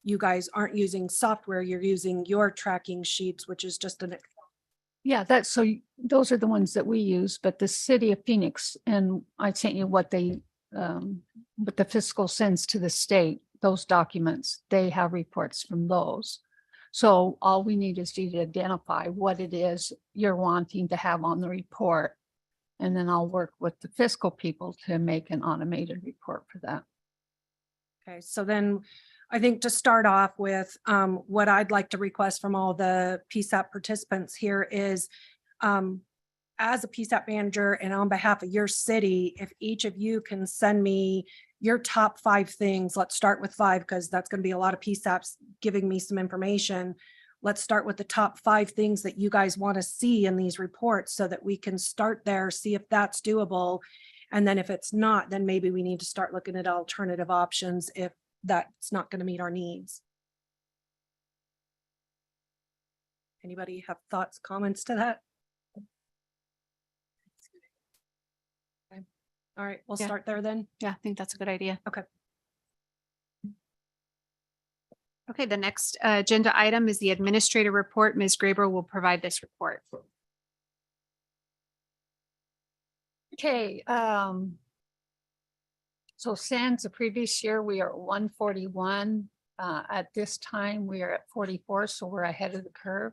you guys aren't using software, you're using your tracking sheets, which is just an. Yeah, those are the ones that we use, but the city of Phoenix, and I sent you what the fiscal sends to the state, those documents, they have reports from those. So all we need is you to identify what it is you're wanting to have on the report. And then I'll work with the fiscal people to make an automated report for that. Okay, so then I think to start off with, what I'd like to request from all the PSAP participants here is, as a PSAP manager and on behalf of your city, if each of you can send me your top 5 things, let's start with 5 because that's going to be a lot of PSAPs giving me some information. Let's start with the top 5 things that you guys want to see in these reports so that we can start there, see if that's doable. And then if it's not, then maybe we need to start looking at alternative options if that's not going to meet our needs. Anybody have thoughts, comments to that? Okay. All right, we'll Yeah. start there then. Yeah, I think that's a good idea. Okay. Okay, the next agenda item is the administrator report. Ms. Graber will provide this report. Okay, so since the previous year, we are at 141. At this time, we are at 44, so we're ahead of the curve.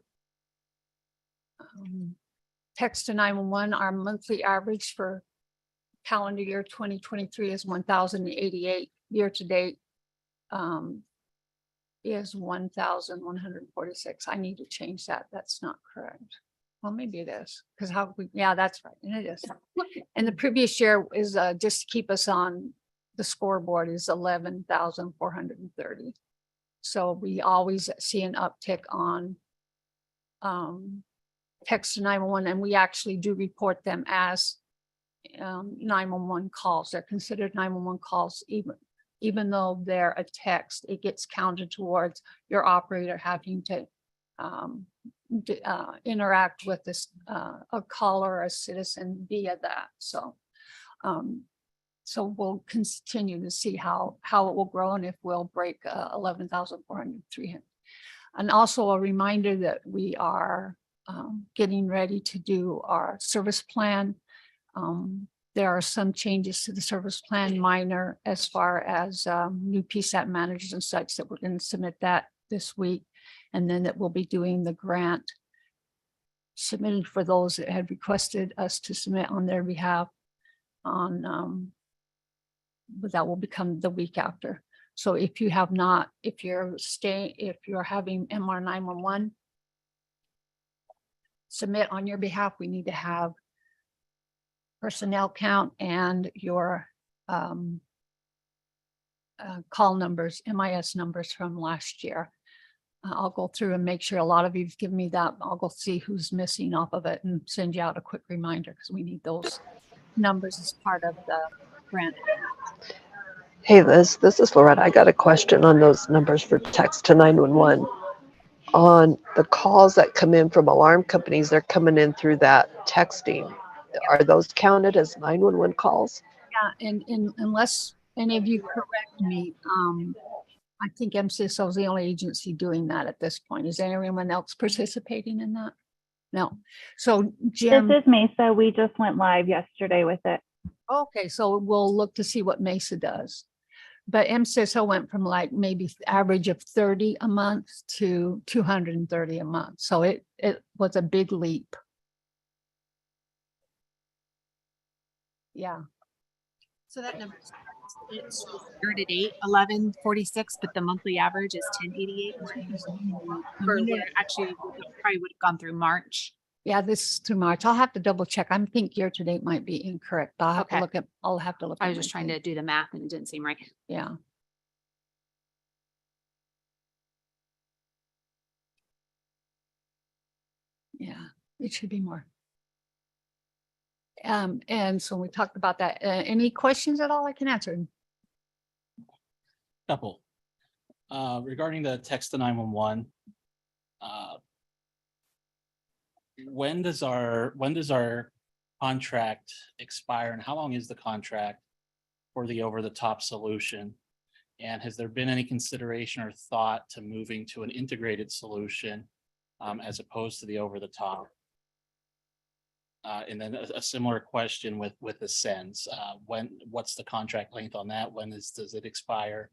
Text to 911, our monthly average for calendar year 2023 is 1,088. Year to date is 1,146. I need to change that. That's not correct. Well, maybe it is, because yeah, that's right, and it is. And the previous year is just to keep us on the scoreboard is 11,430. So we always see an uptick on text to 911, and we actually do report them as 911 calls. They're considered 911 calls, even though they're a text. It gets counted towards your operator having to interact with this a caller or a citizen via that. So we'll continue to see how it will grow and if we'll break 11,403. And also a reminder that we are getting ready to do our service plan. There are some changes to the service plan, minor as far as new PSAP managers and such, that we're going to submit that this week. And then that we'll be doing the grant submitted for those that had requested us to submit on their behalf on, but that will become the week after. So if you have not, if you're having MR 911 submit on your behalf, we need to have personnel count and your call numbers, MIS numbers from last year. I'll go through and make sure a lot of you've given me that. I'll go see who's missing off of it and send you out a quick reminder because we need those numbers as part of the grant. Hey Liz, this is Loretta. I got a question on those numbers for text to 911. On the calls that come in from alarm companies, they're coming in through that texting. Are those counted as 911 calls? Yeah, and unless any of you correct me, I think MCSO is the only agency doing that at this point. Is anyone else participating in that? No. So Jim. This is Mesa. We just went live yesterday with it. Okay, so we'll look to see what Mesa does. But MCSO went from like maybe average of 30 a month to 230 a month. So it was a big leap. Yeah. So that number is year to date 1146, but the monthly average is 1088. Actually, probably would have gone through March. Yeah, this is through March. I'll have to double check. I think year to date might be incorrect. I'll have to Okay. look at, I'll have to look. I at was my just trying thing. to do the math and it didn't seem right. Yeah. Yeah, it should be more. And so we talked about that. Any questions at all I can answer? Couple. Regarding the text to 911. When does our contract expire and how long is the contract for the over-the-top solution? And has there been any consideration or thought to moving to an integrated solution as opposed to the over-the-top? And then a similar question with the Sens. What's the contract length on that? Does it expire?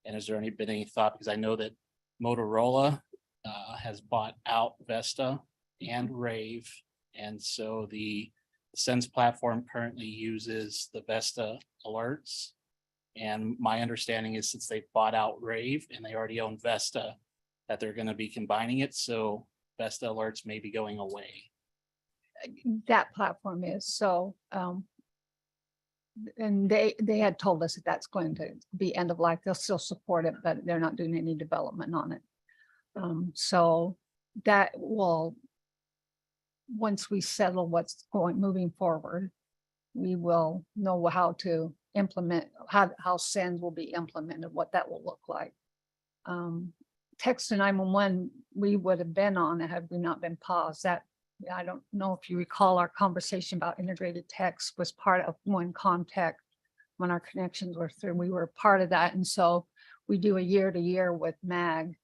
And has there been any thought? Because I know that Motorola has bought out Vesta and Rave. And so the Sens platform currently uses the Vesta alerts. And my understanding is since they bought out Rave and they already own Vesta, that they're going to be combining it. So Vesta alerts may be going away. That platform is so, and they had told us that that's going to be end of life. They'll still support it, but they're not doing any development on it. So that will, once we settle what's moving forward, we will know how to implement, how SENS will be implemented, what that will look like. Text to 911, we would have been on it had we not been paused. That, I don't know if you recall our conversation about integrated text was part of one contact when our connections were through. We were part of that. And so we do a year to year with MAG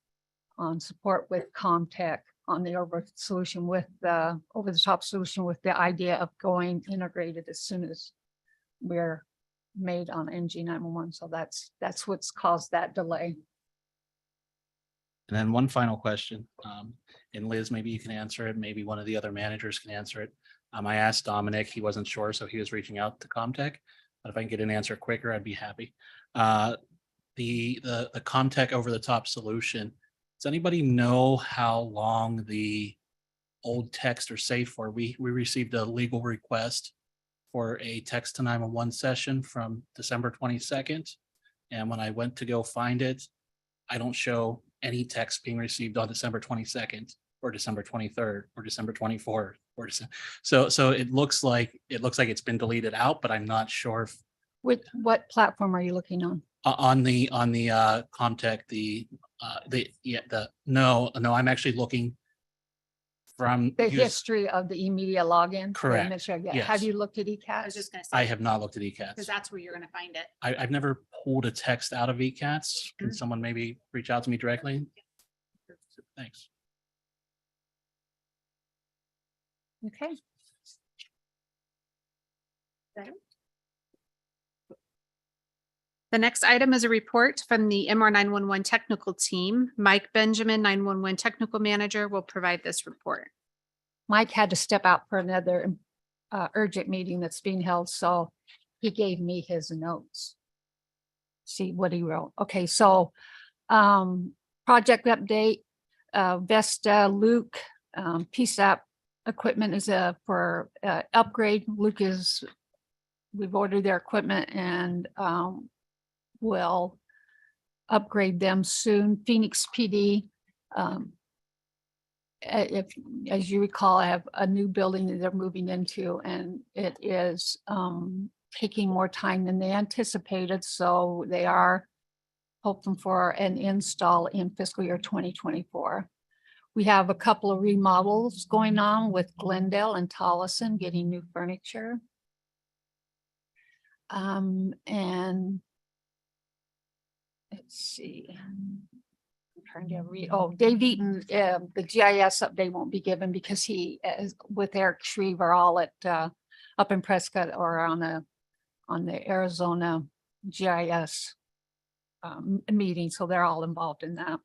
on support with Comtech on the over solution with the over the top solution with the idea of going integrated as soon as we're made on NG 911. So that's what's caused that delay. And then one final question, and Liz, maybe you can answer it. Maybe one of the other managers can answer it. I asked Dominic, he wasn't sure, so he was reaching out to Comtech. But if I can get an answer quicker, I'd be happy. The Comtech over the top solution. Does anybody know how long the old text are safe for? We received a legal request for a text to 911 session from December 22nd. And when I went to go find it, I don't show any text being received on December 22nd or December 23rd or December 24th or December. So it looks like it's been deleted out, but I'm not sure if What platform are you looking on? on the Comtech, no, I'm actually looking from The history of the eMedia login? Correct. Make sure I get- Yes. Have you looked at I was ECAT? just going to say. I have not looked at Because ECATs. that's where you're going to find it. I've never pulled a text out of ECATs. Can someone maybe reach out to me directly? Thanks. Okay. The next item is a report from the MR 911 technical team. Mike Benjamin, 911 technical manager, will provide this report. Mike had to step out for another urgent meeting that's being held, so he gave me his notes. See what he wrote. Okay, so project update, Vesta, Luke, PSAP equipment is for upgrade. We've ordered their equipment and will upgrade them soon. Phoenix PD. If, as you recall, I have a new building that they're moving into, and it is taking more time than they anticipated. So they are hoping for an install in fiscal year 2024. We have a couple of remodels going on with Glendale and Tolleson getting new furniture. And let's see. I'm trying to read. Oh, Dave Eaton, the GIS update won't be given because he is with Eric Shreve are all at up in Prescott or on the Arizona GIS meeting, so they're all involved in that.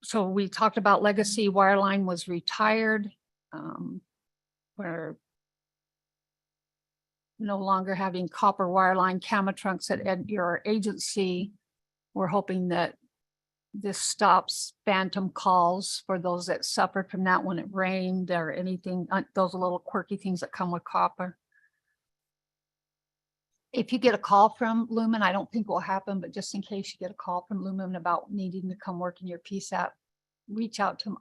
So we talked about legacy wireline was retired. We're no longer having copper wireline camera trunks at your agency. We're hoping that this stops phantom calls for those that suffered from that when it rained or anything, those little quirky things that come with copper. If you get a call from Lumen, I don't think will happen, but just in case you get a call from Lumen about needing to come work in your PSAP, reach out to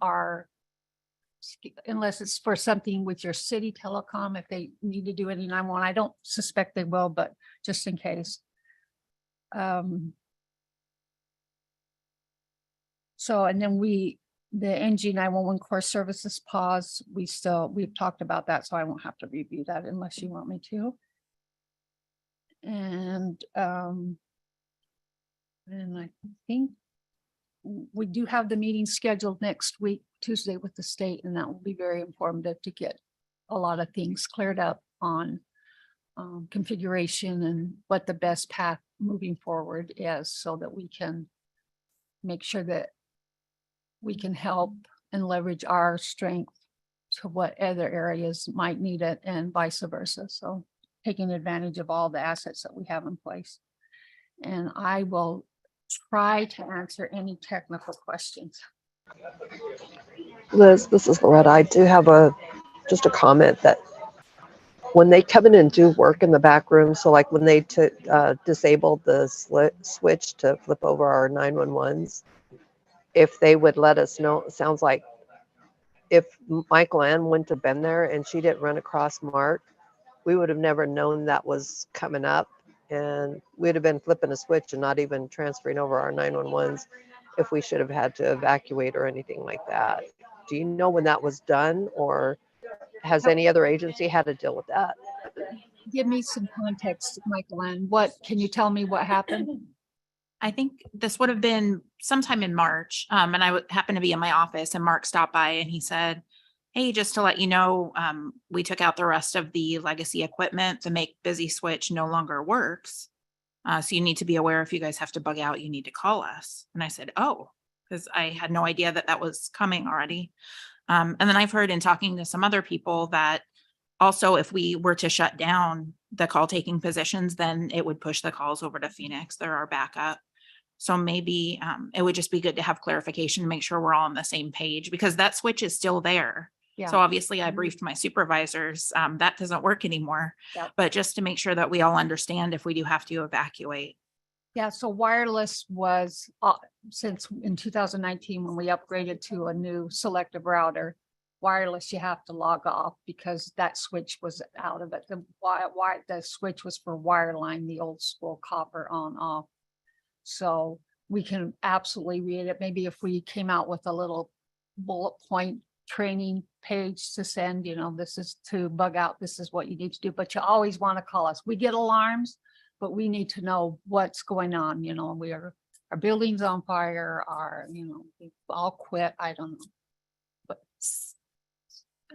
unless it's for something with your city telecom, if they need to do any 911. I don't suspect they will, but just in case. So, and then the NG 911 core services pause, we've talked about that, so I won't have to review that unless you want me to. And I think we do have the meeting scheduled next week, Tuesday, with the state, and that will be very informative to get a lot of things cleared up on configuration and what the best path moving forward is, so that we can make sure that we can help and leverage our strength to what other areas might need it and vice versa. So taking advantage of all the assets that we have in place. And I will try to answer any technical questions. Liz, this is Loretta. I do have just a comment that when they come in and do work in the back room, so like when they disabled the switch to flip over our 911s, if they would let us know, it sounds like if Michael Ann wouldn't have been there and she didn't run across Mark, we would have never known that was coming up, and we'd have been flipping a switch and not even transferring over our 911s if we should have had to evacuate or anything like that. Do you know when that was done, or has any other agency had to deal with that? Give me some context, Michael Ann. Can you tell me what happened? I think this would have been sometime in March. And I happened to be in my office and Mark stopped by and he said, hey, just to let you know, we took out the rest of the legacy equipment. The make busy switch no longer works. So you need to be aware if you guys have to bug out, you need to call us. And I said, oh, because I had no idea that was coming already. And then I've heard in talking to some other people that also if we were to shut down the call taking positions, then it would push the calls over to Phoenix. They're our backup. So maybe it would just be good to have clarification to make sure we're all on the same page, because that switch is still there. Yeah. So obviously I briefed my supervisors, that doesn't work anymore, Yep. but just to make sure that we all understand if we do have to evacuate. Yeah, so wireless was, since in 2019, when we upgraded to a new selective router, wireless, you have to log off because that switch was out of it. The switch was for wireline, the old school copper on off. So we can absolutely read it. Maybe if we came out with a little bullet point training page to send, this is to bug out, this is what you need to do, but you always want to call us. We get alarms, but we need to know what's going on. Our building's on fire, we've all quit. I don't know. But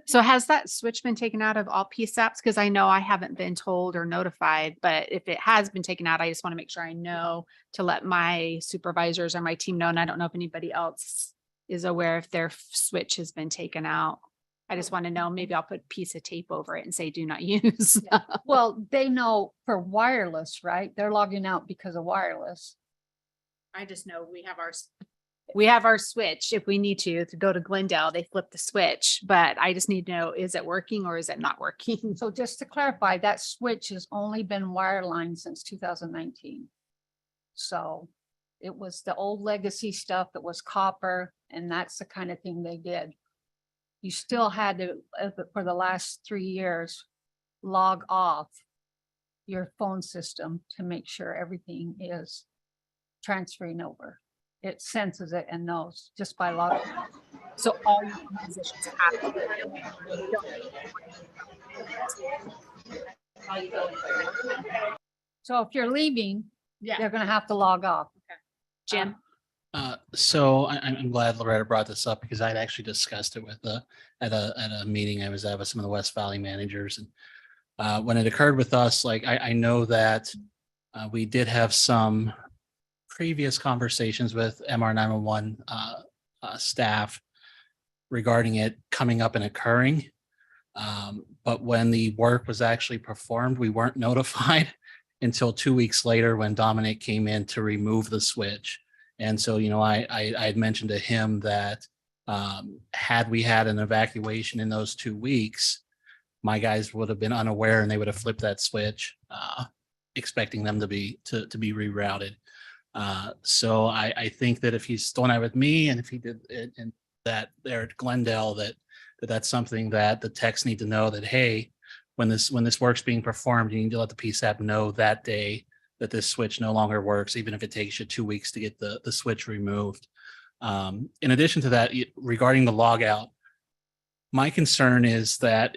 So has that switch been taken out of all PSAPs? Because I know I haven't been told or notified, but if it has been taken out, I just want to make sure I know to let my supervisors or my team know. And I don't know if anybody else is aware if their switch has been taken out. I just want to know, maybe I'll put a piece of tape over it and say, do not use. well, they know for wireless, right? They're logging out because of wireless. I just know we have our we have our switch. If we need to go to Glendale, they flip the switch, but I just need to know, is it working or is it not working? So just to clarify, that switch has only been wireline since 2019. So it was the old legacy stuff that was copper, and that's the kind of thing they did. You still had to, for the last 3 years, log off your phone system to make sure everything is transferring over. It senses it and knows just by logging. So all your positions have. So if you're leaving, Yeah. they're gonna have to log off. Jim? So I'm glad Loretta brought this up because I'd actually discussed it with at a meeting I was at with some of the West Valley managers. And when it occurred with us, like I know that we did have some previous conversations with MR 911 staff regarding it coming up and occurring. But when the work was actually performed, we weren't notified until 2 weeks later when Dominic came in to remove the switch. And so, you know, I had mentioned to him that had we had an evacuation in those 2 weeks, my guys would have been unaware and they would have flipped that switch, expecting them to be rerouted. So I think that if he's still not with me and if he did it and that there at Glendale, that's something that the techs need to know that, hey, when this work's being performed, you need to let the PSAP know that day that this switch no longer works, even if it takes you 2 weeks to get the switch removed. In addition to that, regarding the logout, my concern is that,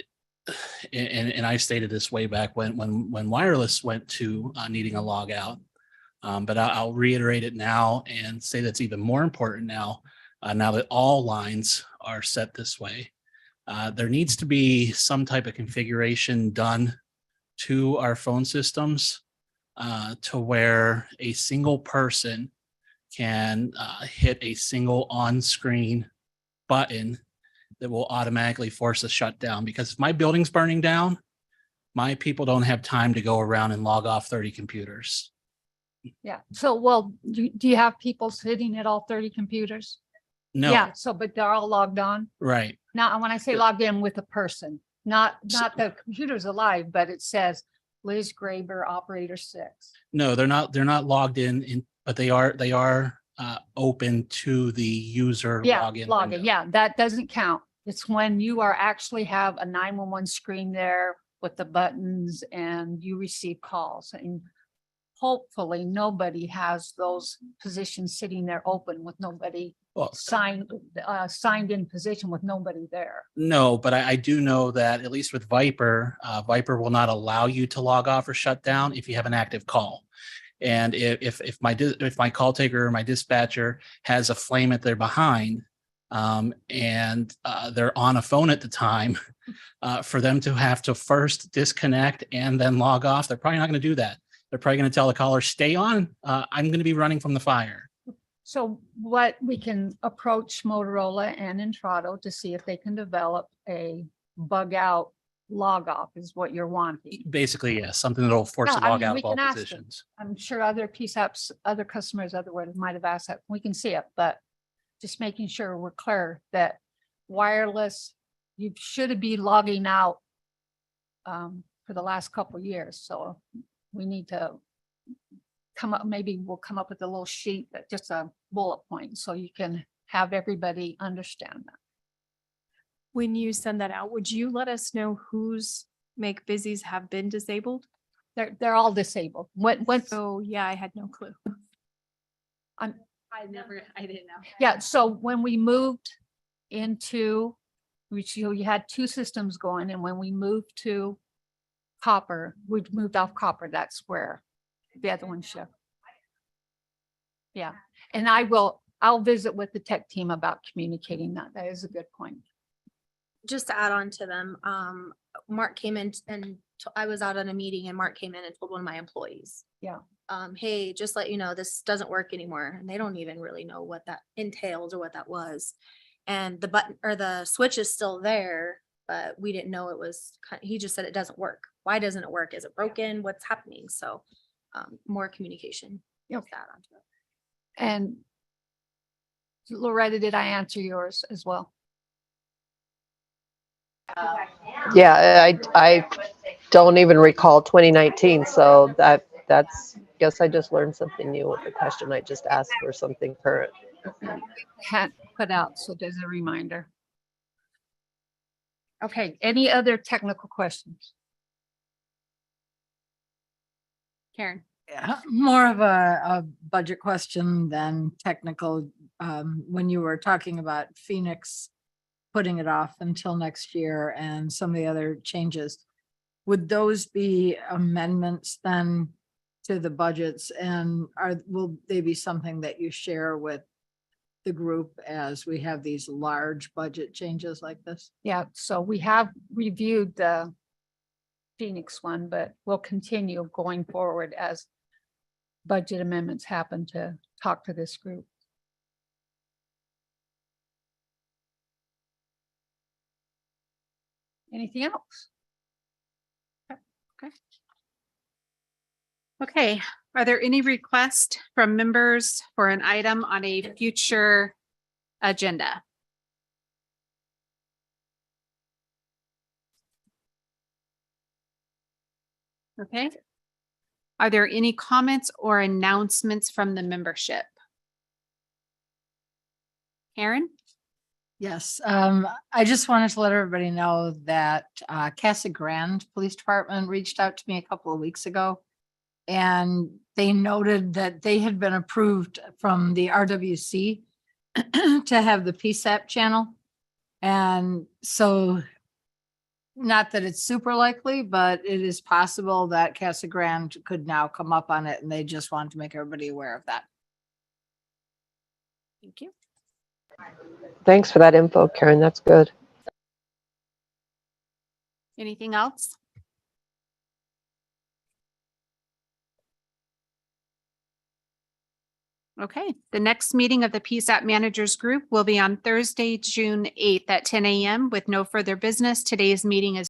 and I stated this way back when wireless went to needing a logout, but I'll reiterate it now and say that's even more important now, now that all lines are set this way. There needs to be some type of configuration done to our phone systems to where a single person can hit a single on-screen button that will automatically force a shutdown. Because if my building's burning down, my people don't have time to go around and log off 30 computers. Yeah, so, well, do you have people sitting at all 30 computers? No. Yeah, so, but they're all logged on? Right. Now, when I say logged in with a person, not the computer's alive, but it says Liz Graber, operator 6. No, they're not logged in, but they are open to the user Yeah, login. login, window. yeah, that doesn't count. It's when you are actually have a 911 screen there with the buttons and you receive calls. And hopefully nobody has those positions sitting there open with nobody Well, signed in position with nobody there. No, but I do know that at least with Viper, Viper will not allow you to log off or shut down if you have an active call. And if my call taker or my dispatcher has a flame at their behind, and they're on a phone at the time, for them to have to first disconnect and then log off, they're probably not going to do that. They're probably going to tell the caller, "Stay on. I'm going to be running from the fire." So what we can approach Motorola and Intrado to see if they can develop a bug out log off is what you're wanting. Basically, yes, something that'll force Yeah, the I log mean, out we of all can ask them. positions. I'm sure other PSAPs, other customers, otherwise might have asked that. We can see it, but just making sure we're clear that wireless, you should be logging out for the last couple of years. So we need to come up, maybe we'll come up with a little sheet that just a bullet point so you can have everybody understand that. When you send that out, would you let us know whose make busies have been disabled? They're all disabled. Oh, yeah, I had no clue. I'm, I didn't know. yeah, so when we moved into, you had 2 systems going, and when we moved to copper, we moved off copper, that's where the other one shift. Yeah, and I'll visit with the tech team about communicating that. That is a good point. Just to add on to them, Mark came in and I was out on a meeting and Mark came in and told one of my employees, Yeah. Hey, just let you know, this doesn't work anymore. And they don't even really know what that entails or what that was. And the button or the switch is still there, but we didn't know it was, he just said it doesn't work. Why doesn't it work? Is it broken? What's happening? So more communication. Yep. To add on to it. And Loretta, did I answer yours as well? Yeah, I don't even recall 2019, so guess I just learned something new with the question I just asked for something current. Had put out, so there's a reminder. Okay, any other technical questions? Karen. Yeah, more of a budget question than technical. When you were talking about Phoenix putting it off until next year and some of the other changes, would those be amendments then to the budgets, and will they be something that you share with the group as we have these large budget changes like this? Yeah, so we have reviewed the Phoenix one, but we'll continue going forward as budget amendments happen to talk to this group. Anything else? Okay, are there any requests from members for an item on a future agenda? Okay. Are there any comments or announcements from the membership? Karen? Yes, I just wanted to let everybody know that Casa Grande Police Department reached out to me a couple of weeks ago. And they noted that they had been approved from the RWC to have the PSAP channel. And so, not that it's super likely, but it is possible that Casa Grande could now come up on it, and they just wanted to make everybody aware of that. Thank you. Thanks for that info, Karen. That's good. Anything else? Okay, the next meeting of the PSAP Managers Group will be on Thursday, June 8th at 10 a.m. with no further business. Today's meeting is